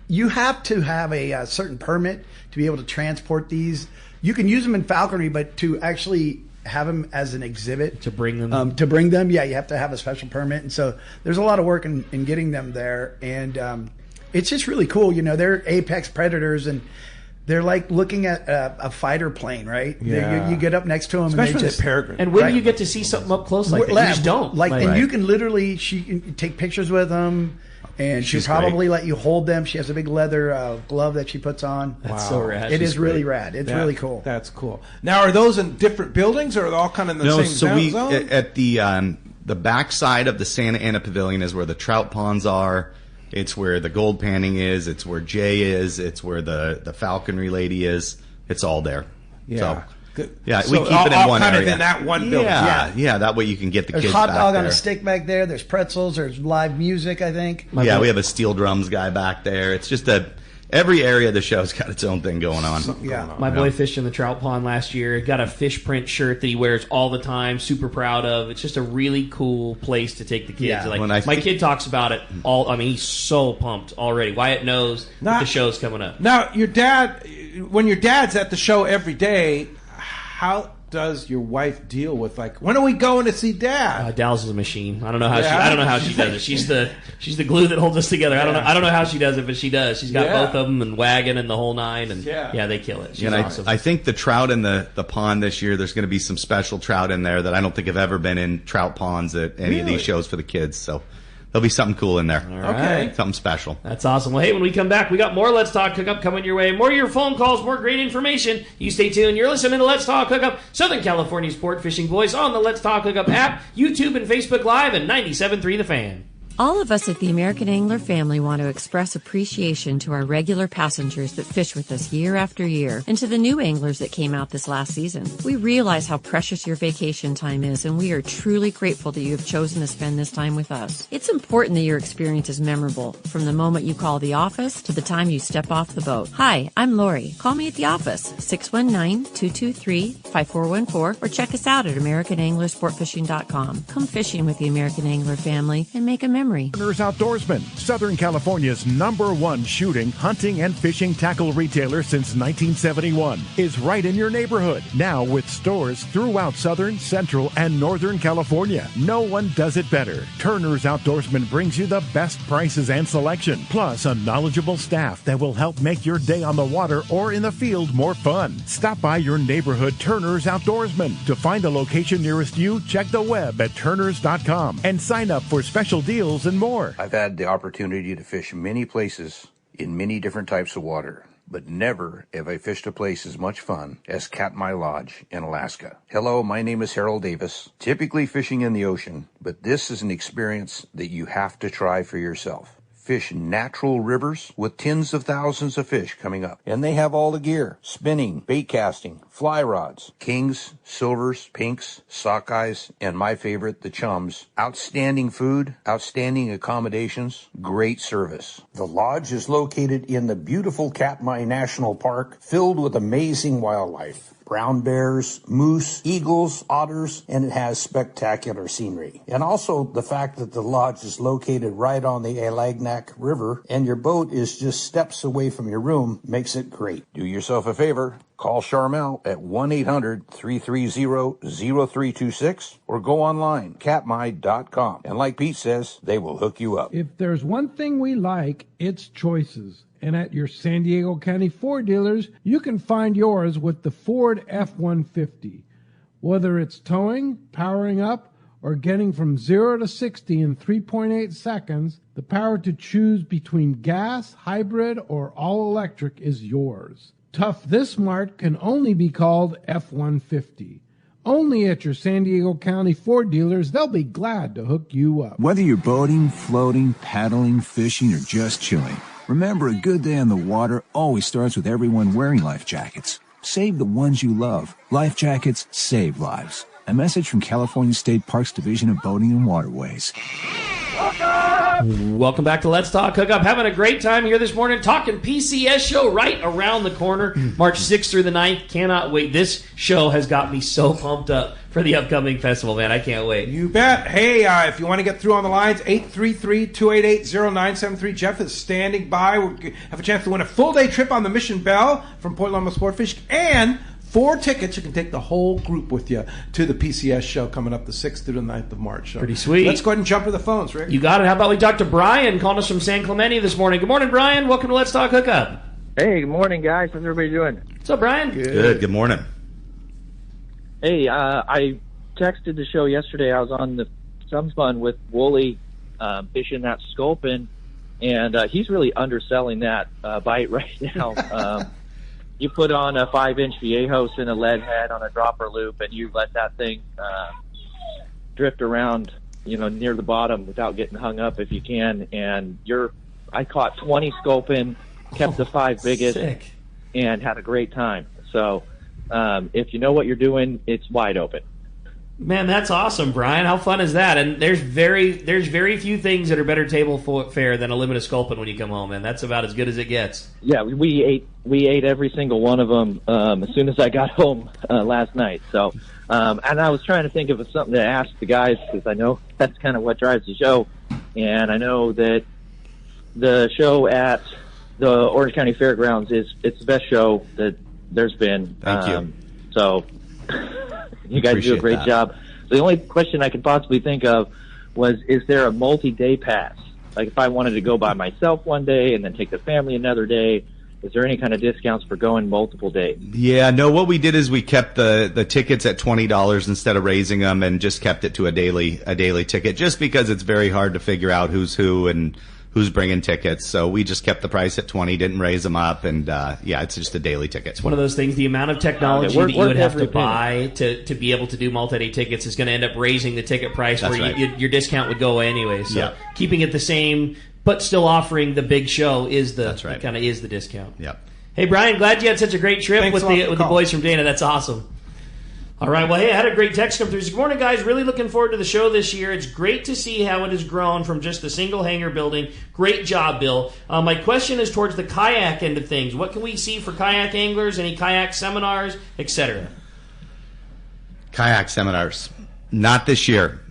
You have to have a certain permit to be able to transport these. You can use them in falconry, but to actually have them as an exhibit to bring them, you have to have a special permit, and so there's a lot of work in getting them there, and it's just really cool. They're apex predators, and they're like looking at a fighter plane, right? Yeah. You get up next to them, especially and they just peregrine. And when do you get to see something up close like that? You just don't. And you can literally she can take pictures with them. And she'll probably let you hold them. She has a big leather glove that she puts on. That's so rad. It is really rad. It's really cool. That's cool. Now, are those in different buildings, or are they all kind of in the same zone? No, so at the back side of the Santa Ana Pavilion is where the trout ponds are. It's where the gold panning is. It's where Jay is. It's where the falconry lady is. It's all there. Yeah. So, yeah, we keep it in one kind area. Of in that one building. Yeah, that way you can get the kids back there. There's hot dog there. on a stick back there. There's pretzels. There's live music, I think. We have a steel drums guy back there. It's just every area of the show's got its own thing going on. My boy fished in the trout pond last year. Got a fish print shirt that he wears all the time. Super proud of. It's just a really cool place to take the kids. Yeah. My kid talks about it all. I mean, he's so pumped already. Wyatt knows that the show's coming up. Now, when your dad's at the show every day, how does your wife deal with when are we going to see Dad? Dallas is a machine. I don't know how she does it. She's the glue that holds us together. I don't know how she does it, but she does. She's got both of them and wagon and the whole nine, and they kill it. She's awesome. I think the trout in the pond this year, there's going to be some special trout in there that I don't think have ever been in trout ponds at any of these shows for the kids. So there'll be something cool in there. Okay. Something special. That's awesome. Well, hey, when we come back, we got more Let's Talk Hookup coming your way. More of your phone calls, more great information. You stay tuned. You're listening to Let's Talk Hookup, Southern California sport fishing voice on the Let's Talk Hookup app, YouTube and Facebook Live, and 97.3 The Fan. All of us at the American Angler family want to express appreciation to our regular passengers that fish with us year after year, and to the new anglers that came out this last season. We realize how precious your vacation time is, and we are truly grateful that you have chosen to spend this time with us. It's important that your experience is memorable, from the moment you call the office to the time you step off the boat. Hi, I'm Lori. Call me at the office, 619-223-5414, or check us out at AmericanAnglerSportFishing.com. Come fishing with the American Angler family and make a memory. Turner's Outdoorsman, Southern California's #1 shooting, hunting, and fishing tackle retailer since 1971, is right in your neighborhood. Now with stores throughout Southern, Central, and Northern California. No one does it better. Turner's Outdoorsman brings you the best prices and selection, plus a knowledgeable staff that will help make your day on the water or in the field more fun. Stop by your neighborhood Turner's Outdoorsman. To find the location nearest you, check the web at turners.com and sign up for special deals and more. I've had the opportunity to fish many places in many different types of water, but never have I fished a place as much fun as Katmai Lodge in Alaska. Hello, my name is Harold Davis, typically fishing in the ocean, but this is an experience that you have to try for yourself. Fish natural rivers with tens of thousands of fish coming up. And they have all the gear: spinning, bait casting, fly rods, kings, silvers, pinks, sockeyes, and my favorite, the chums. Outstanding food, outstanding accommodations, great service. The lodge is located in the beautiful Katmai National Park, filled with amazing wildlife. brown bears, moose, eagles, otters, and it has spectacular scenery. And also the fact that the lodge is located right on the Alagnac River and your boat is just steps away from your room makes it great. Do yourself a favor. Call Charmel at 1-800-330-0326 or go online, katmy.com. And like Pete says, they will hook you up. If there's one thing we like, it's choices. And at your San Diego County Ford dealers, you can find yours with the Ford F-150. Whether it's towing, powering up, or getting from 0 to 60 in 3.8 seconds, the power to choose between gas, hybrid, or all-electric is yours. Tough this smart can only be called F-150. Only at your San Diego County Ford dealers, they'll be glad to hook you up. Whether you're boating, floating, paddling, fishing, or just chilling, remember, a good day on the water always starts with everyone wearing life jackets. Save the ones you love. Life jackets save lives. A message from California State Parks Division of Boating and Waterways. Welcome back to Let's Talk Hookup. Having a great time here this morning talking PCS show right around the corner, March 6th through the 9th. Cannot wait. This show has got me so pumped up for the upcoming festival, man. I can't wait. You bet. Hey, if you want to get through on the lines, 833-288-0973. Jeff is standing by. We have a chance to win a full-day trip on the Mission Belle from Point Loma Sportfishing and 4 tickets. You can take the whole group with you to the PCS show coming up the 6th through the 9th of March. So pretty sweet. Let's go ahead and jump to the phones, Rick. You got it. How about we talk to Brian calling us from San Clemente this morning. Good morning, Brian. Welcome to Let's Talk Hookup. Hey, good morning, guys. How's everybody doing? What's up, Brian? Good. Good morning. Hey, I texted the show yesterday. I was on the Some Fun with Wooly fishing that sculpin, and he's really underselling that bite right now. You put on a 5-inch Viejos in a lead head on a dropper loop, and you let that thing drift around, near the bottom without getting hung up if you can. And I caught 20 sculpin, kept the 5 biggest, sick, and had a great time. So if you know what you're doing, it's wide open. Man, that's awesome, Brian. How fun is that? And there's very few things that are better table fare than a limit of sculpin when you come home, and that's about as good as it gets. Yeah, we ate every single one of them as soon as I got home last night. So, and I was trying to think of something to ask the guys because I know that's kind of what drives the show, and I know that the show at the Orange County Fairgrounds it's the best show that there's been. Thank you. So. You guys do a great job. So the only question I could possibly think of was, is there a multi-day pass? Like if I wanted to go by myself one day and then take the family another day, is there any kind of discounts for going multiple days? Yeah, no, what we did is we kept the tickets at $20 instead of raising them and just kept it to a daily ticket just because it's very hard to figure out who's who and who's bringing tickets. So we just kept the price at $20, didn't raise them up, and it's just a daily ticket. It's one of those things, the amount of technology that you would have to buy to be able to do multi-day tickets is going to end up raising the ticket price. That's where right. Your discount would go away anyway. So yeah. Keeping it the same, but still offering the big show is That's right. kind of is the discount. Yep. Hey, Brian, glad you had such a great trip Thanks with the boys from Dana. That's awesome. All right, well, hey, I had a great text come through. Good morning, guys. Really looking forward to the show this year. It's great to see how it has grown from just a single hangar building. Great job, Bill. My question is towards the kayak end of things. What can we see for kayak anglers? Any kayak seminars, etc.? Kayak seminars. Not this year.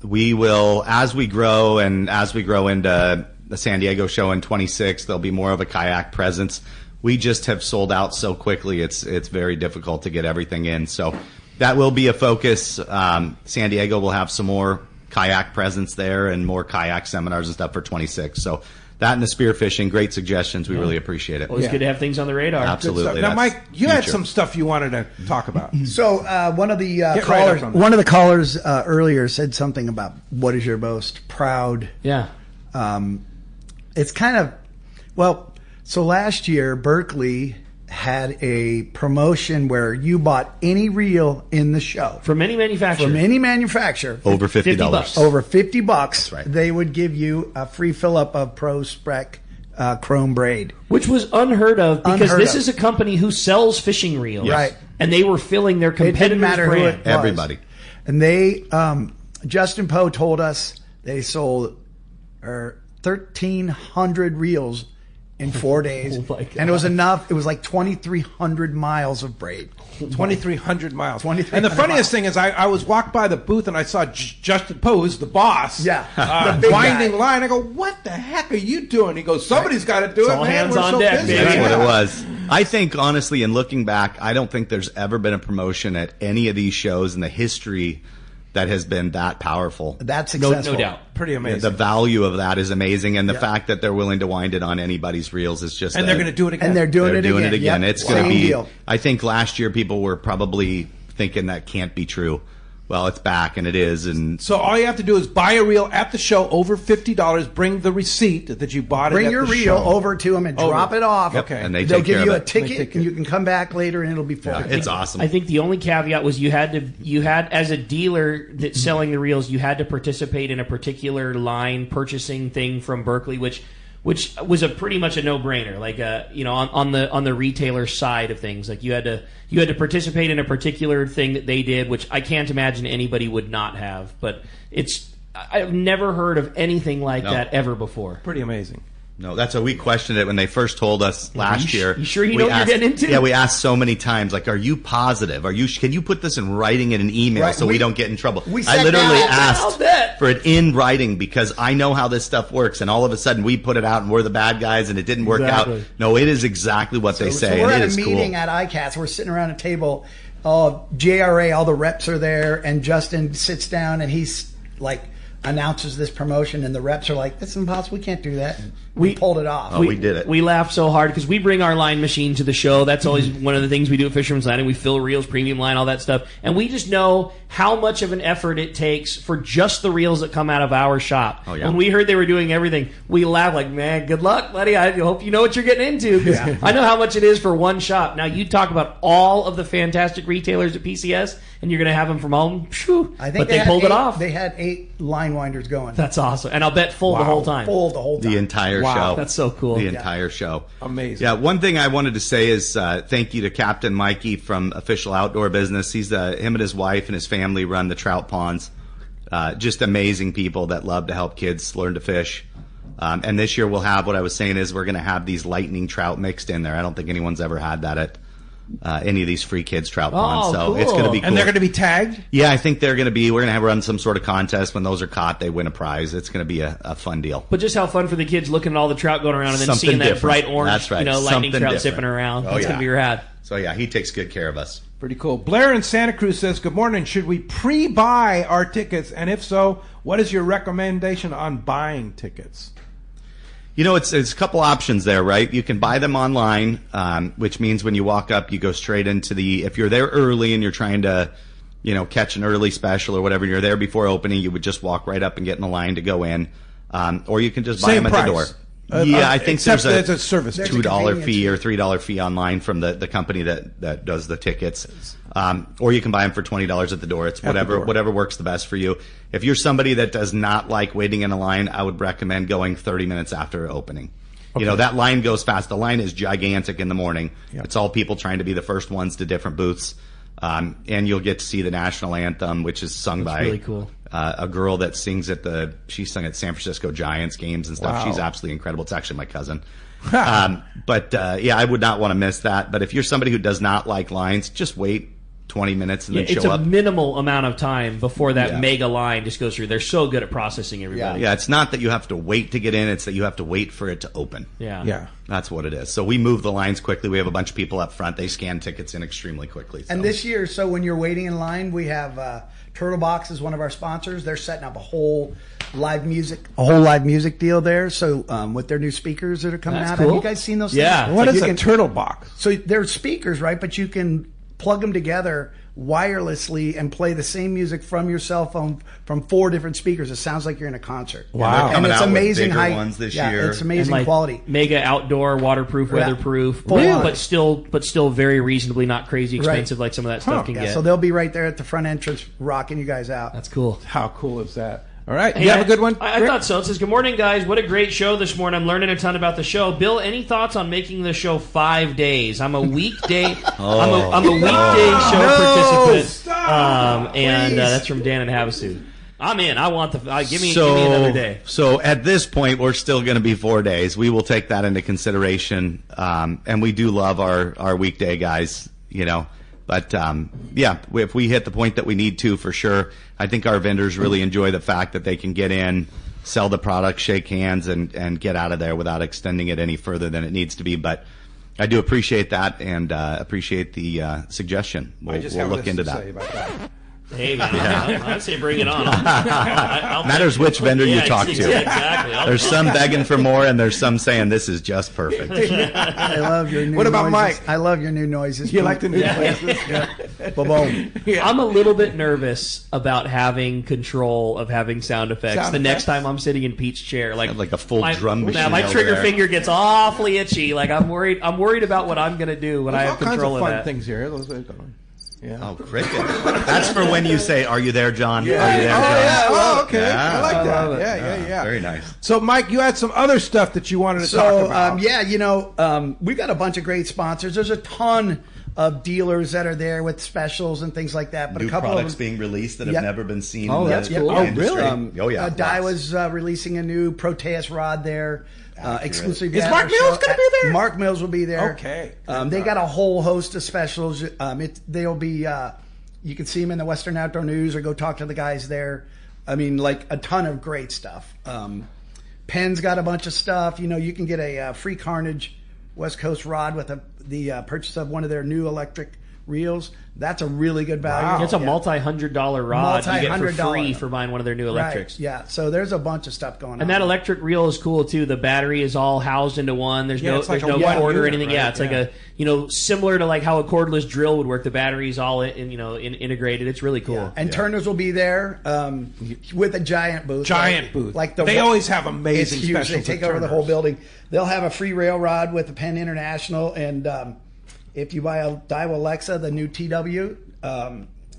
We will, as we grow and as we grow into the San Diego show in 26, there'll be more of a kayak presence. We just have sold out so quickly, it's very difficult to get everything in. So that will be a focus. San Diego will have some more kayak presence there and more kayak seminars and stuff for 26. So that and the spearfishing, great suggestions. We really appreciate it. Well, it's good to have things on the radar. Absolutely. Now, Mike, you had some stuff you wanted to talk about. So one of the callers earlier said something about what is your most proud. Yeah. It's kind of, so last year Berkeley had a promotion where you bought any reel in the show from any manufacturer over $50. Over $50. That's right. They would give you a free fill up of Pro Spec chrome braid, which was unheard of because this is a company who sells fishing reels, right? And they were filling their competitors' brand. Who it was. Everybody. And they, Justin Poe told us they sold 1,300 reels in 4 days. Oh my God. And it was enough. It was like 2,300 miles of braid. 2,300 miles. 2,300 And the funniest miles. thing is I was walked by the booth and I saw Justin Poe, who's the boss, Yeah, the big winding guy. line. I go, what the heck are you doing? He goes, somebody's got to do It's it, all man. hands We're on so deck, busy. baby. That's what Yeah. it was. I think, honestly, in looking back, I don't think there's ever been a promotion at any of these shows in the history that has been that powerful. That's No successful. doubt. Pretty amazing. The value of that is amazing, and the Yeah. fact that they're willing to wind it on anybody's reels is just. And they're going to do it again. And they're doing They're it doing again. it again. Yep. It's going to Same be. deal. I think last year people were probably thinking that can't be true. Well, it's back, and it is, and So all you have to do is buy a reel at the show over $50. Bring the receipt that you bought it Bring at your the reel show. over to them and drop it off. Yep, and they They'll take give care you of a it. ticket, and you can come back later, and it'll be full. Yeah, it's awesome. I think the only caveat was you had as a dealer that's selling the reels, you had to participate in a particular line purchasing thing from Berkeley, which was a pretty much a no-brainer. Like on the retailer side of things, like you had to participate in a particular thing that they did, which I can't imagine anybody would not have. But I've never heard of anything like that ever before. Pretty amazing. No, that's what we questioned it when they first told us last year. You sure you We know what you're asked- getting into? Yeah, we asked so many times, like, are you positive? Can you put this in writing in an email Right, so we don't get in trouble? we I sat literally down. asked I'll bet. for it in writing because I know how this stuff works, and all of a sudden we put it out and we're the bad guys and it didn't work Exactly. out. No, it is exactly what they say, So we're and at it a is meeting cool. at ICAST. We're sitting around a table. JRA, all the reps are there, and Justin sits down and he's like announces this promotion, and the reps are like, "That's impossible. We can't do that." We pulled it off. Oh, we did it. We laugh so hard because we bring our line machine to the show. That's always one of the things we do at Fisherman's Landing. We fill reels, premium line, all that stuff. And we just know how much of an effort it takes for just the reels that come out of our shop. Oh, yeah. When we heard they were doing everything, we laughed like, man, good luck, buddy. I hope you know what you're getting into. 'Cause I know how much it is for one shop. Now, you talk about all of the fantastic retailers at PCS, and you're going to have them from home. Phew, I think but they pulled it off. They had 8 line winders going. That's awesome. And I'll bet full the whole time. Full the whole time. The entire show. That's so cool. The entire show. Amazing. Yeah, one thing I wanted to say is thank you to Captain Mikey from Official Outdoor Business. He's him and his wife and his family run the trout ponds. Just amazing people that love to help kids learn to fish. And this year we'll have, what I was saying is we're going to have these lightning trout mixed in there. I don't think anyone's ever had that at any of these free kids trout ponds. So cool. it's going to be cool. And they're going to be tagged? Yeah, I think we're going to run some sort of contest. When those are caught, they win a prize. It's going to be a fun deal. But just how fun for the kids looking at all the trout going around and then Something seeing that different. bright orange, That's right. lightning Something trout different. zipping around. Oh, That's yeah. going to be rad. So yeah, he takes good care of us. Pretty cool. Blair in Santa Cruz says, good morning. Should we pre-buy our tickets? And if so, what is your recommendation on buying tickets? You know, it's a couple options there, right? You can buy them online, which means when you walk up, you go straight into if you're there early and you're trying to, catch an early special or whatever, and you're there before opening, you would just walk right up and get in the line to go in. Or you can just buy Same them at the door. price. I think except there's there's a service fee. $2 fee or $3 fee online from the company that does the tickets. Or you can buy them for $20 at the door. It's whatever works the best for you. If you're somebody that does not like waiting in a line, I would recommend going 30 minutes after opening. Okay. That line goes fast. The line is gigantic in the morning. Yep. It's all people trying to be the first ones to different booths. And you'll get to see the national anthem, which is sung by really cool. A girl that sings she sung at San Francisco Giants games and stuff. Wow. She's absolutely incredible. It's actually my cousin. I would not want to miss that. But if you're somebody who does not like lines, just wait 20 minutes and then show up. It's a minimal amount of time before that mega line just goes through. They're so good at processing everybody. Yeah, it's not that you have to wait to get in. It's that you have to wait for it to open. Yeah. That's what it is. So we move the lines quickly. We have a bunch of people up front. They scan tickets in extremely quickly. So. And this year, so when you're waiting in line, we have Turtle Box is one of our sponsors. They're setting up a whole live music deal there. So with their new speakers that are coming out, cool. have you guys seen those? Yeah. things? What is a Turtle Box? So they're speakers, right? But you can plug them together wirelessly and play the same music from your cell phone from 4 different speakers. It sounds like you're in a concert. Wow. And Coming it's out with amazing bigger high ones this year. It's amazing And quality. Mega outdoor, waterproof, weatherproof, Yeah. but still very reasonably not crazy expensive like some of that stuff can get. So they'll be right there at the front entrance rocking you guys out. That's cool. How cool is that? All right. Hey, You have a good one? I thought so. It says, good morning, guys. What a great show this morning. I'm learning a ton about the show. Bill, any thoughts on making the show 5 days? I'm a weekday I'm a weekday show participant. Stop, and that's from Dan and Havasu. I'm in. I want the. Give me another day. So at this point, we're still going to be 4 days. We will take that into consideration, and we do love our weekday guys. But if we hit the point that we need to, for sure. I think our vendors really enjoy the fact that they can get in, sell the product, shake hands, and get out of there without extending it any further than it needs to be. But I do appreciate that and appreciate the suggestion. We'll look into that. Hey, man, I'd say bring it on. Matters which vendor you talk to. Exactly. There's some begging for more, and there's some saying this is just perfect. I love your new What about noises. Mike? I love your new noises. You like the new noises? Bohn. I'm a little bit nervous about having control of having sound effects. The next time I'm sitting in Pete's chair, like a full drum machine. My trigger finger gets awfully itchy. Like I'm worried about what I'm going to do when I have control of that. All kinds of fun things here. Yeah. Oh, cricket. That's for when you say, "Are you there, John?" Yeah. Are you there, John? Yeah. Oh, okay. Yeah. I like that. it. Yeah. Very nice. So, Mike, you had some other stuff that you wanted to talk about. We've got a bunch of great sponsors. There's a ton of dealers that are there with specials and things like that. But New a couple products of them, being released that have never been seen. Oh, in that's the cool. industry. Really? Yeah. Daiwa's releasing a new Proteus rod there. Exclusively. Is Mark Mills going to be there? Mark Mills will be there. Okay. They got a whole host of specials. They'll be. You can see them in the Western Outdoor News or go talk to the guys there. I mean, like a ton of great stuff. Penn's got a bunch of stuff. You can get a free Carnage West Coast rod with the purchase of one of their new electric reels. That's a really good value. Wow. It's a $multi-$100 rod you get for free for buying one of their new electrics. Right. Yeah, so there's a bunch of stuff going on. And that electric reel is cool too. The battery is all housed into one. There's no like cord or unit, anything. Right? Yeah, it's like a similar to like how a cordless drill would work. The battery's all integrated. It's really cool. Yeah. And Turner's will be there with a giant booth. Booth. Like they always have amazing it's huge. specials. They take over the whole building. They'll have a free rail rod with the Penn International, and if you buy a Daiwa Alexa, the new TW,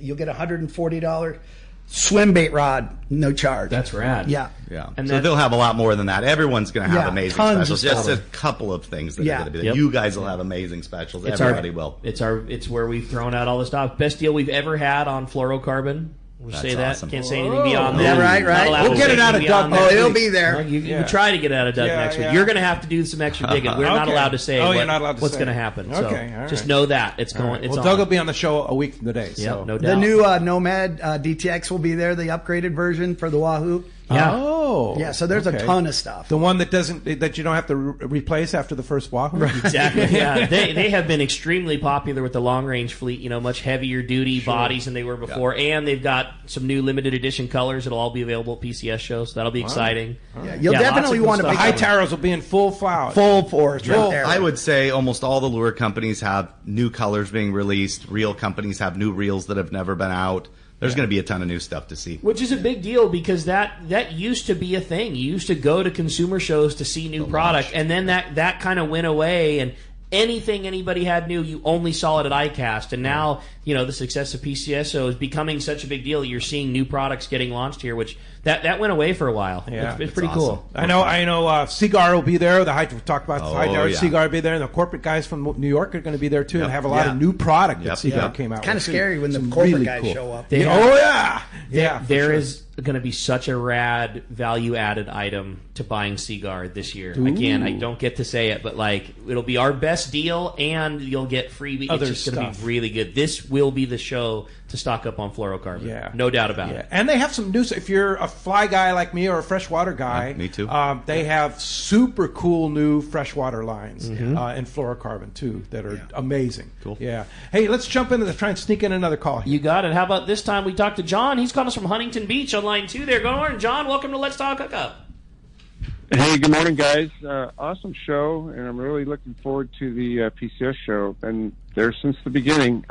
you'll get a $140 swim bait rod, no charge. That's rad. Yeah. And so they'll have a lot more than that. Everyone's going to have amazing tons of specials. Just stuff. a couple of things that are going to be there. Yep. You guys will have amazing specials. Everybody will. It's where we've thrown out all the stuff. Best deal we've ever had on fluorocarbon. We'll say that. Awesome. Can't say anything beyond that. Yeah, right. We'll get it out of Doug. Oh, it'll be there. You try to get it out of Doug next week. You're going to have to do some extra digging. We're not allowed to say what's going to happen. So just know that it's going. It's Doug will be on the show a week from today. So no doubt. The new Nomad DTX will be there, the upgraded version for the Wahoo. Yeah. Oh. Yeah, so there's a ton of stuff. The one that you don't have to replace after the first Wahoo? Right. Exactly. Yeah. They have been extremely popular with the long range fleet, much heavier duty bodies than they were before. Yeah. And they've got some new limited edition colors that'll all be available at PCS shows, so that'll be exciting. Yeah, you'll definitely want to pick high Taros will be in full flower. Full force right there. I would say almost all the lure companies have new colors being released. Reel companies have new reels that have never been out. There's going to be a ton of new stuff to see. Which is a big deal because that used to be a thing. You used to go to consumer shows to see new product, and then that kind of went away, and anything anybody had new, you only saw it at ICAST. And now, the success of PCSO is becoming such a big deal. You're seeing new products getting launched here, which that went away for a while. Yeah, it's pretty awesome. cool. I know Seagar will be there. We talked about the high Taros. Yeah. Seagar will be there, and the corporate guys from New York are going to be there too, and have a lot of new product that Seagar came out with. Kind of scary when the corporate guys show up. There is going to be such a rad value-added item to buying Seagar this year. Ooh. Again, I don't get to say it, but it'll be our best deal, and you'll get freebie. It's just going to be really good. This will be the show to stock up on fluorocarbon. Yeah, no doubt about it. And they have some new. If you're a fly guy like me or a freshwater guy, me too. They have super cool new freshwater lines in fluorocarbon too that are amazing. Cool. Yeah. Hey, let's jump into try and sneak in another call here. You got it. How about this time we talk to John? He's calling us from Huntington Beach on line 2 there. Good morning, John. Welcome to Let's Talk Hookup. Hey, good morning, guys. Awesome show, and I'm really looking forward to the PCS show. And there since the beginning.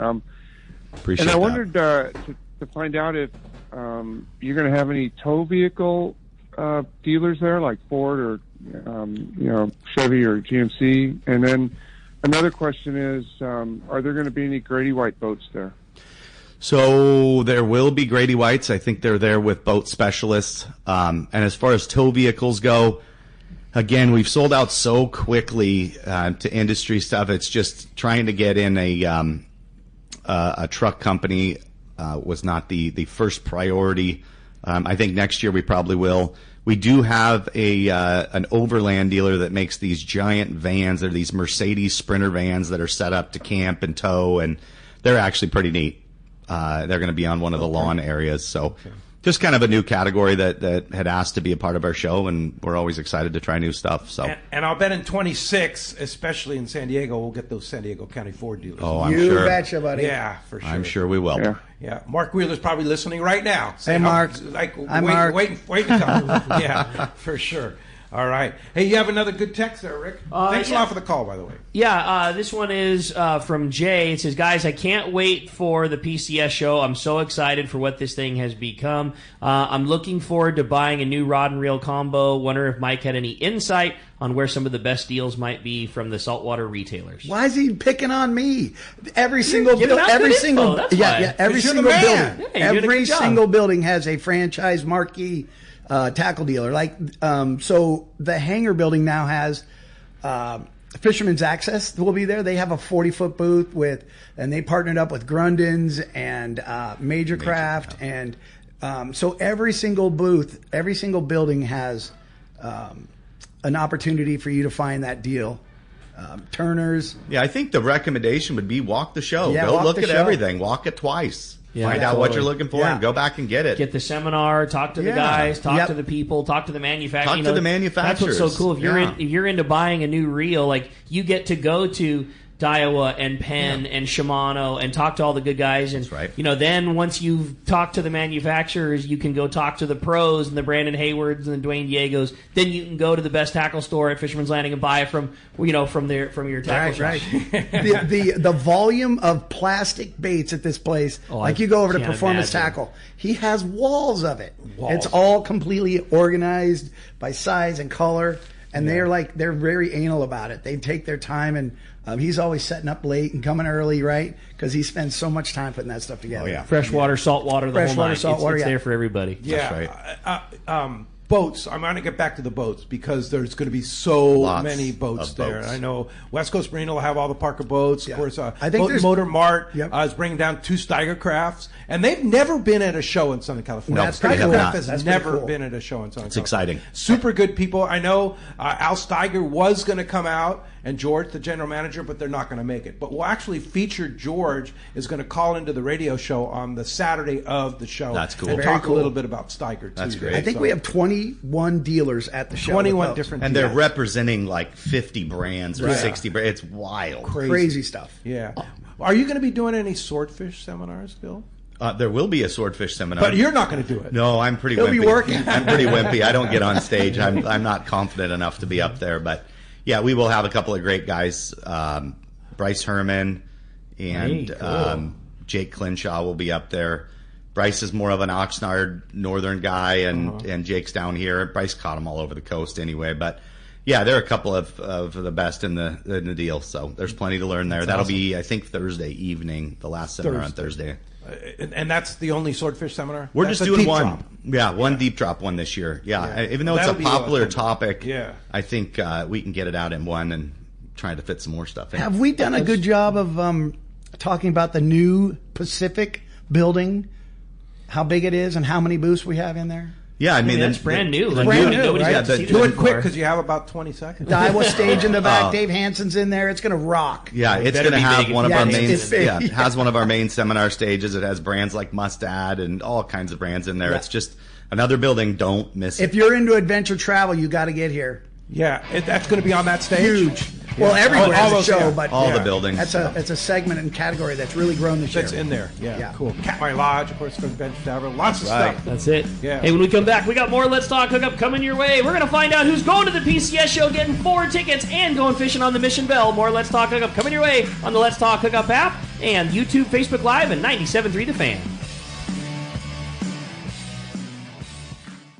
Appreciate and I that. wondered to find out if you're going to have any tow vehicle dealers there, like Ford or Chevy or GMC. And then another question is, are there going to be any Grady White boats there? So there will be Grady Whites. I think they're there with boat specialists. And as far as tow vehicles go, again, we've sold out so quickly to industry stuff. It's just trying to get in a truck company was not the first priority I think next year we probably will. We do have an overland dealer that makes these giant vans. They're these Mercedes Sprinter vans that are set up to camp and tow, and they're actually pretty neat. They're going to be on one of the lawn areas. So just kind of a new category that had asked to be a part of our show, and we're always excited to try new stuff. So, and I'll bet in 26, especially in San Diego, we'll get those San Diego County Ford dealers. Oh, I'm sure. You betcha, buddy. Yeah, for sure. I'm sure we will. Yeah. Mark Wheeler's probably listening right now. Hey, Mark. Mark. Wait to come. Yeah, for sure. All right. Hey, you have another good text there, Rick. Thanks a lot for the call, by the way. Yeah, this one is from Jay. It says, guys, I can't wait for the PCS show. I'm so excited for what this thing has become. I'm looking forward to buying a new rod and reel combo. Wonder if Mike had any insight on where some of the best deals might be from the saltwater retailers. Why is he picking on me? Every single building has a franchise marquee tackle dealer. So the hangar building now has Fisherman's Access will be there. They have a 40-foot booth and they partnered up with Grundens and Major Craft, and so every single booth, every single building has an opportunity for you to find that deal. Turner's. Yeah, I think the recommendation would be walk the show. Yeah, go look at everything. Walk it twice. Find out what you're looking for and go back and get it. Get the seminar, talk to the guys, talk to the people, talk to the manufacturers. Talk to the manufacturers. That's what's so cool. If you're into buying a new reel, like you get to go to Daiwa and Penn and Shimano and talk to all the good guys. And, then once you've talked to the manufacturers, you can go talk to the pros and the Brandon Haywards and the Dwayne Diegos. Then you can go to the best tackle store at Fisherman's Landing and buy it from your tackle shop. Right. the volume of plastic baits at this place, you go over to Performance Tackle, he has walls of it. It's all completely organized by size and color. And they're very anal about it. They take their time, and he's always setting up late and coming early, right? Because he spends so much time putting that stuff together. Oh, yeah. Freshwater, saltwater, the whole nine. It's there for everybody. Yeah. That's right. Boats. I'm going to get back to the boats because there's going to be so many boats there. I know West Coast Marine will have all the Parker boats. Of course, I think Motor Mart is bringing down 2 Steiger crafts, and they've never been at a show in Southern California. Steiger Craft has never been at a show in Southern California. It's exciting. Super good people. I know Al Steiger was going to come out, and George, the general manager, but they're not going to make it. But we'll actually feature George is going to call into the radio show on the Saturday of the show. That's cool. And talk a little bit about Steiger, too. That's great. I think we have 21 dealers at the show. 21 different and they're representing like 50 brands or 60 brands. It's wild. Crazy stuff. Yeah. Are you going to be doing any swordfish seminars, Bill? There will be a swordfish seminar. But you're not going to do it. No, I'm pretty wimpy. He'll be working. I'm pretty wimpy. I don't get on stage. I'm not confident enough to be up there. But, yeah, we will have a couple of great guys. Bryce Herman and Jake Clinshaw will be up there. Bryce is more of an Oxnard northern guy, and Jake's down here. Bryce caught them all over the coast anyway. But, yeah, they're a couple of the best in the deal. So there's plenty to learn there. That'll be, I think, Thursday evening, the last seminar on Thursday. And that's the only swordfish seminar? We're just doing one. Yeah, one deep drop one this year. Yeah. Even though it's a popular topic, I think we can get it out in one and try to fit some more stuff in. Have we done a good job of talking about the new Pacific building, how big it is, and how many booths we have in there? Yeah, I mean that's brand new. It's brand new, right? Do it quick because you have about 20 seconds. The Iowa stage in the back. Dave Hansen's in there. It's going to rock. Yeah, it's going to have one of our main. It has one of our main seminar stages. It has brands like Mustad and all kinds of brands in there. It's just another building. Don't miss it. If you're into adventure travel, you got to get here. Yeah, that's going to be on that stage. Huge. Well, everywhere has a show, but all the buildings. It's a segment and category that's really grown this year. That's in there. Yeah, cool. Katmai Lodge, of course, for Adventure Travel. Lots of stuff. That's it. Yeah. Hey, when we come back, we got more Let's Talk Hookup coming your way. We're going to find out who's going to the PCS show, getting 4 tickets, and going fishing on the Mission Bell. More Let's Talk Hookup coming your way on the Let's Talk Hookup app and YouTube, Facebook Live, and 97.3 The Fan.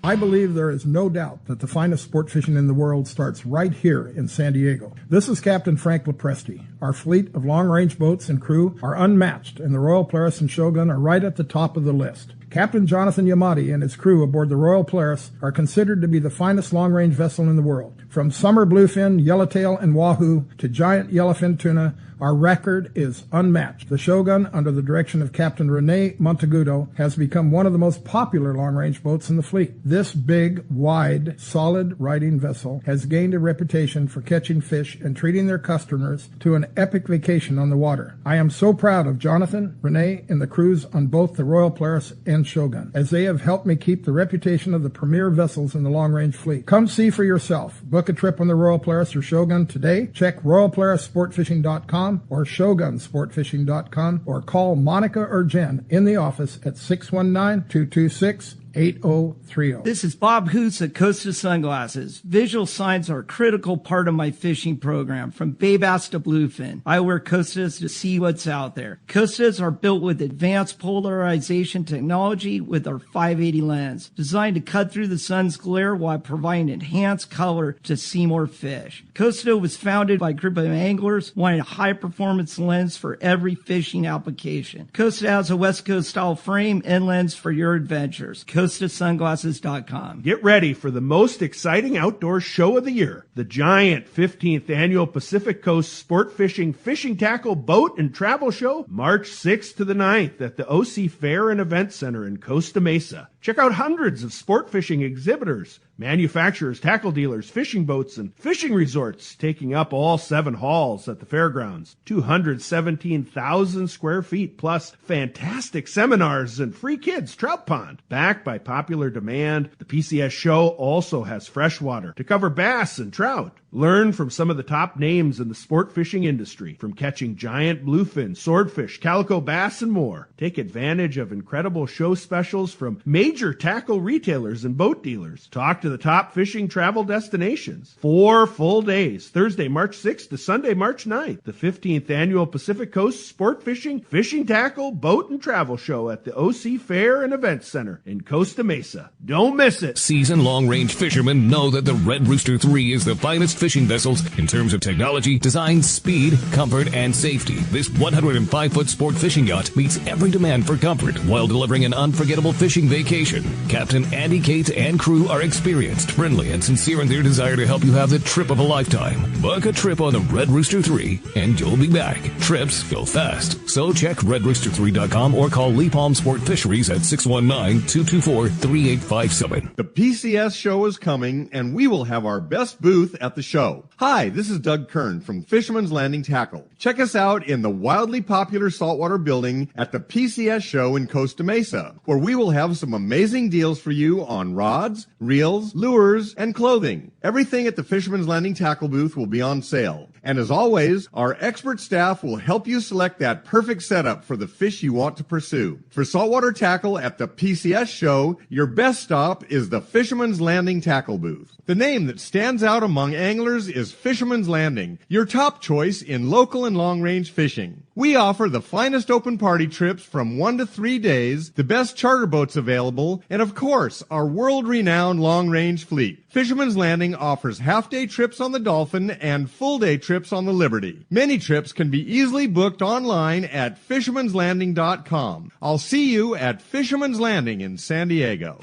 I believe there is no doubt that the finest sport fishing in the world starts right here in San Diego. This is Captain Frank Lepresti. Our fleet of long-range boats and crew are unmatched, and the Royal Polaris and Shogun are right at the top of the list. Captain Jonathan Yamati and his crew aboard the Royal Polaris are considered to be the finest long-range vessel in the world. From summer bluefin, yellowtail, and wahoo to giant yellowfin tuna, our record is unmatched. The Shogun, under the direction of Captain Rene Monteagudo, has become one of the most popular long-range boats in the fleet. This big, wide, solid riding vessel has gained a reputation for catching fish and treating their customers to an epic vacation on the water. I am so proud of Jonathan, Rene, and the crews on both the Royal Polaris and Shogun, as they have helped me keep the reputation of the premier vessels in the long-range fleet. Come see for yourself. Book a trip on the Royal Polaris or Shogun today. Check RoyalPolarisSportFishing.com or ShogunSportFishing.com, or call Monica or Jen in the office at 619-226-8030. This is Bob Hoots at Costa Sunglasses. Visual signs are a critical part of my fishing program, from bay bass to bluefin. I wear Costas to see what's out there. Costas are built with advanced polarization technology with our 580 lens, designed to cut through the sun's glare while providing enhanced color to see more fish. Costa was founded by a group of anglers wanting a high-performance lens for every fishing application. Costa has a West Coast style frame and lens for your adventures. CostaSunglasses.com. Get ready for the most exciting outdoor show of the year, the giant 15th annual Pacific Coast Sport Fishing Fishing Tackle Boat and Travel Show, March 6th to the 9th at the OC Fair and Event Center in Costa Mesa. Check out hundreds of sport fishing exhibitors, manufacturers, tackle dealers, fishing boats, and fishing resorts taking up all 7 halls at the fairgrounds. 217,000 square feet, plus fantastic seminars and free kids trout pond. Backed by popular demand, the PCS show also has freshwater to cover bass and trout. Learn from some of the top names in the sport fishing industry, from catching giant bluefin, swordfish, calico bass, and more. Take advantage of incredible show specials from major tackle retailers and boat dealers. Talk to the top fishing travel destinations. 4 full days, Thursday, March 6th to Sunday, March 9th. The 15th annual Pacific Coast Sport Fishing, Fishing Tackle, Boat and Travel Show at the OC Fair and Event Center in Costa Mesa. Don't miss it. Seasoned long-range fishermen know that the Red Rooster 3 is the finest fishing vessels in terms of technology, design, speed, comfort, and safety. This 105-foot sport fishing yacht meets every demand for comfort while delivering an unforgettable fishing vacation. Captain Andy Cates and crew are experienced, friendly, and sincere in their desire to help you have the trip of a lifetime. Book a trip on the Red Rooster 3 and you'll be back. Trips go fast, so check redrooster3.com or call Lee Palm Sport Fisheries at 619-224-3857. The PCS show is coming, and we will have our best booth at the show. Hi, this is Doug Kern from Fisherman's Landing Tackle. Check us out in the wildly popular saltwater building at the PCS show in Costa Mesa, where we will have some amazing deals for you on rods, reels, lures, and clothing. Everything at the Fisherman's Landing Tackle booth will be on sale. And as always, our expert staff will help you select that perfect setup for the fish you want to pursue. For saltwater tackle at the PCS show, your best stop is the Fisherman's Landing Tackle booth. The name that stands out among anglers is Fisherman's Landing, your top choice in local and long-range fishing. We offer the finest open party trips from 1 to 3 days, the best charter boats available, and of course, our world-renowned long-range fleet. Fisherman's Landing offers half-day trips on the Dolphin and full-day trips on the Liberty. Many trips can be easily booked online at fishermanslanding.com. I'll see you at Fisherman's Landing in San Diego.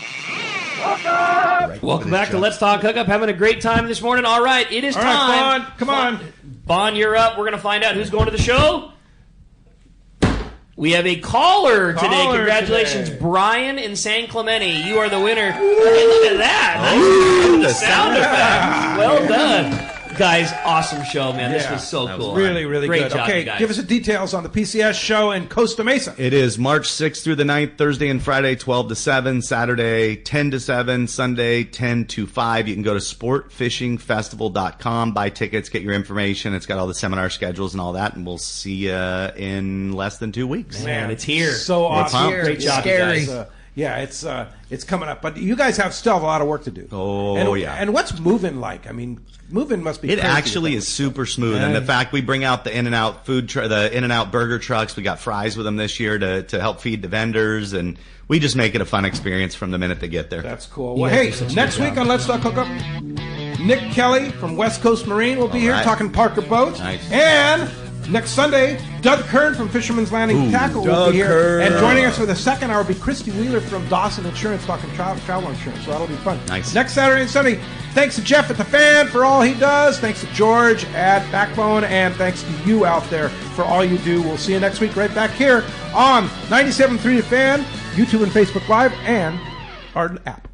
Welcome back to Let's Talk Hookup. Having a great time this morning. All right, it is time. All right, Bohn, come on. Bohn, you're up. We're going to find out who's going to the show. We have a caller today. Congratulations, today. Brian in San Clemente. You are the winner. Hey, look at that. Oh, the sound effect. Well done. Guys, awesome show, man. This was so cool. Really, really Great good. job, Okay, guys. give us the details on the PCS show in Costa Mesa. It is March 6th through the 9th, Thursday and Friday, 12 to 7, Saturday, 10 to 7, Sunday, 10 to 5. You can go to sportfishingfestival.com, buy tickets, get your information. It's got all the seminar schedules and all that, and we'll see you in less than 2 weeks. Man, it's here. So awesome. Great job, Scary. guys. Yeah, it's coming up. But you guys still have a lot of work to do. Yeah. And what's moving like? I mean, moving must be It crazy actually is super smooth. And the fact we bring out the In-N-Out the In-N-Out burger trucks, we got fries with them this year to help feed the vendors, and we just make it a fun experience from the minute they get there. That's cool. Well, hey, next week on Let's Talk Hookup, Nick Kelly from West Coast Marine will be here talking Parker Boats. Nice. And Next Sunday, Doug Kern from Fisherman's Landing Tackle will be here. Kern. And joining us for the second hour will be Christy Wheeler from Dawson Insurance talking travel insurance. So that'll be fun. Nice. Next Saturday and Sunday, thanks to Jeff at the Fan for all he does. Thanks to George at Backbone. And thanks to you out there for all you do. We'll see you next week right back here on 97.3 The Fan, YouTube and Facebook Live, and our app.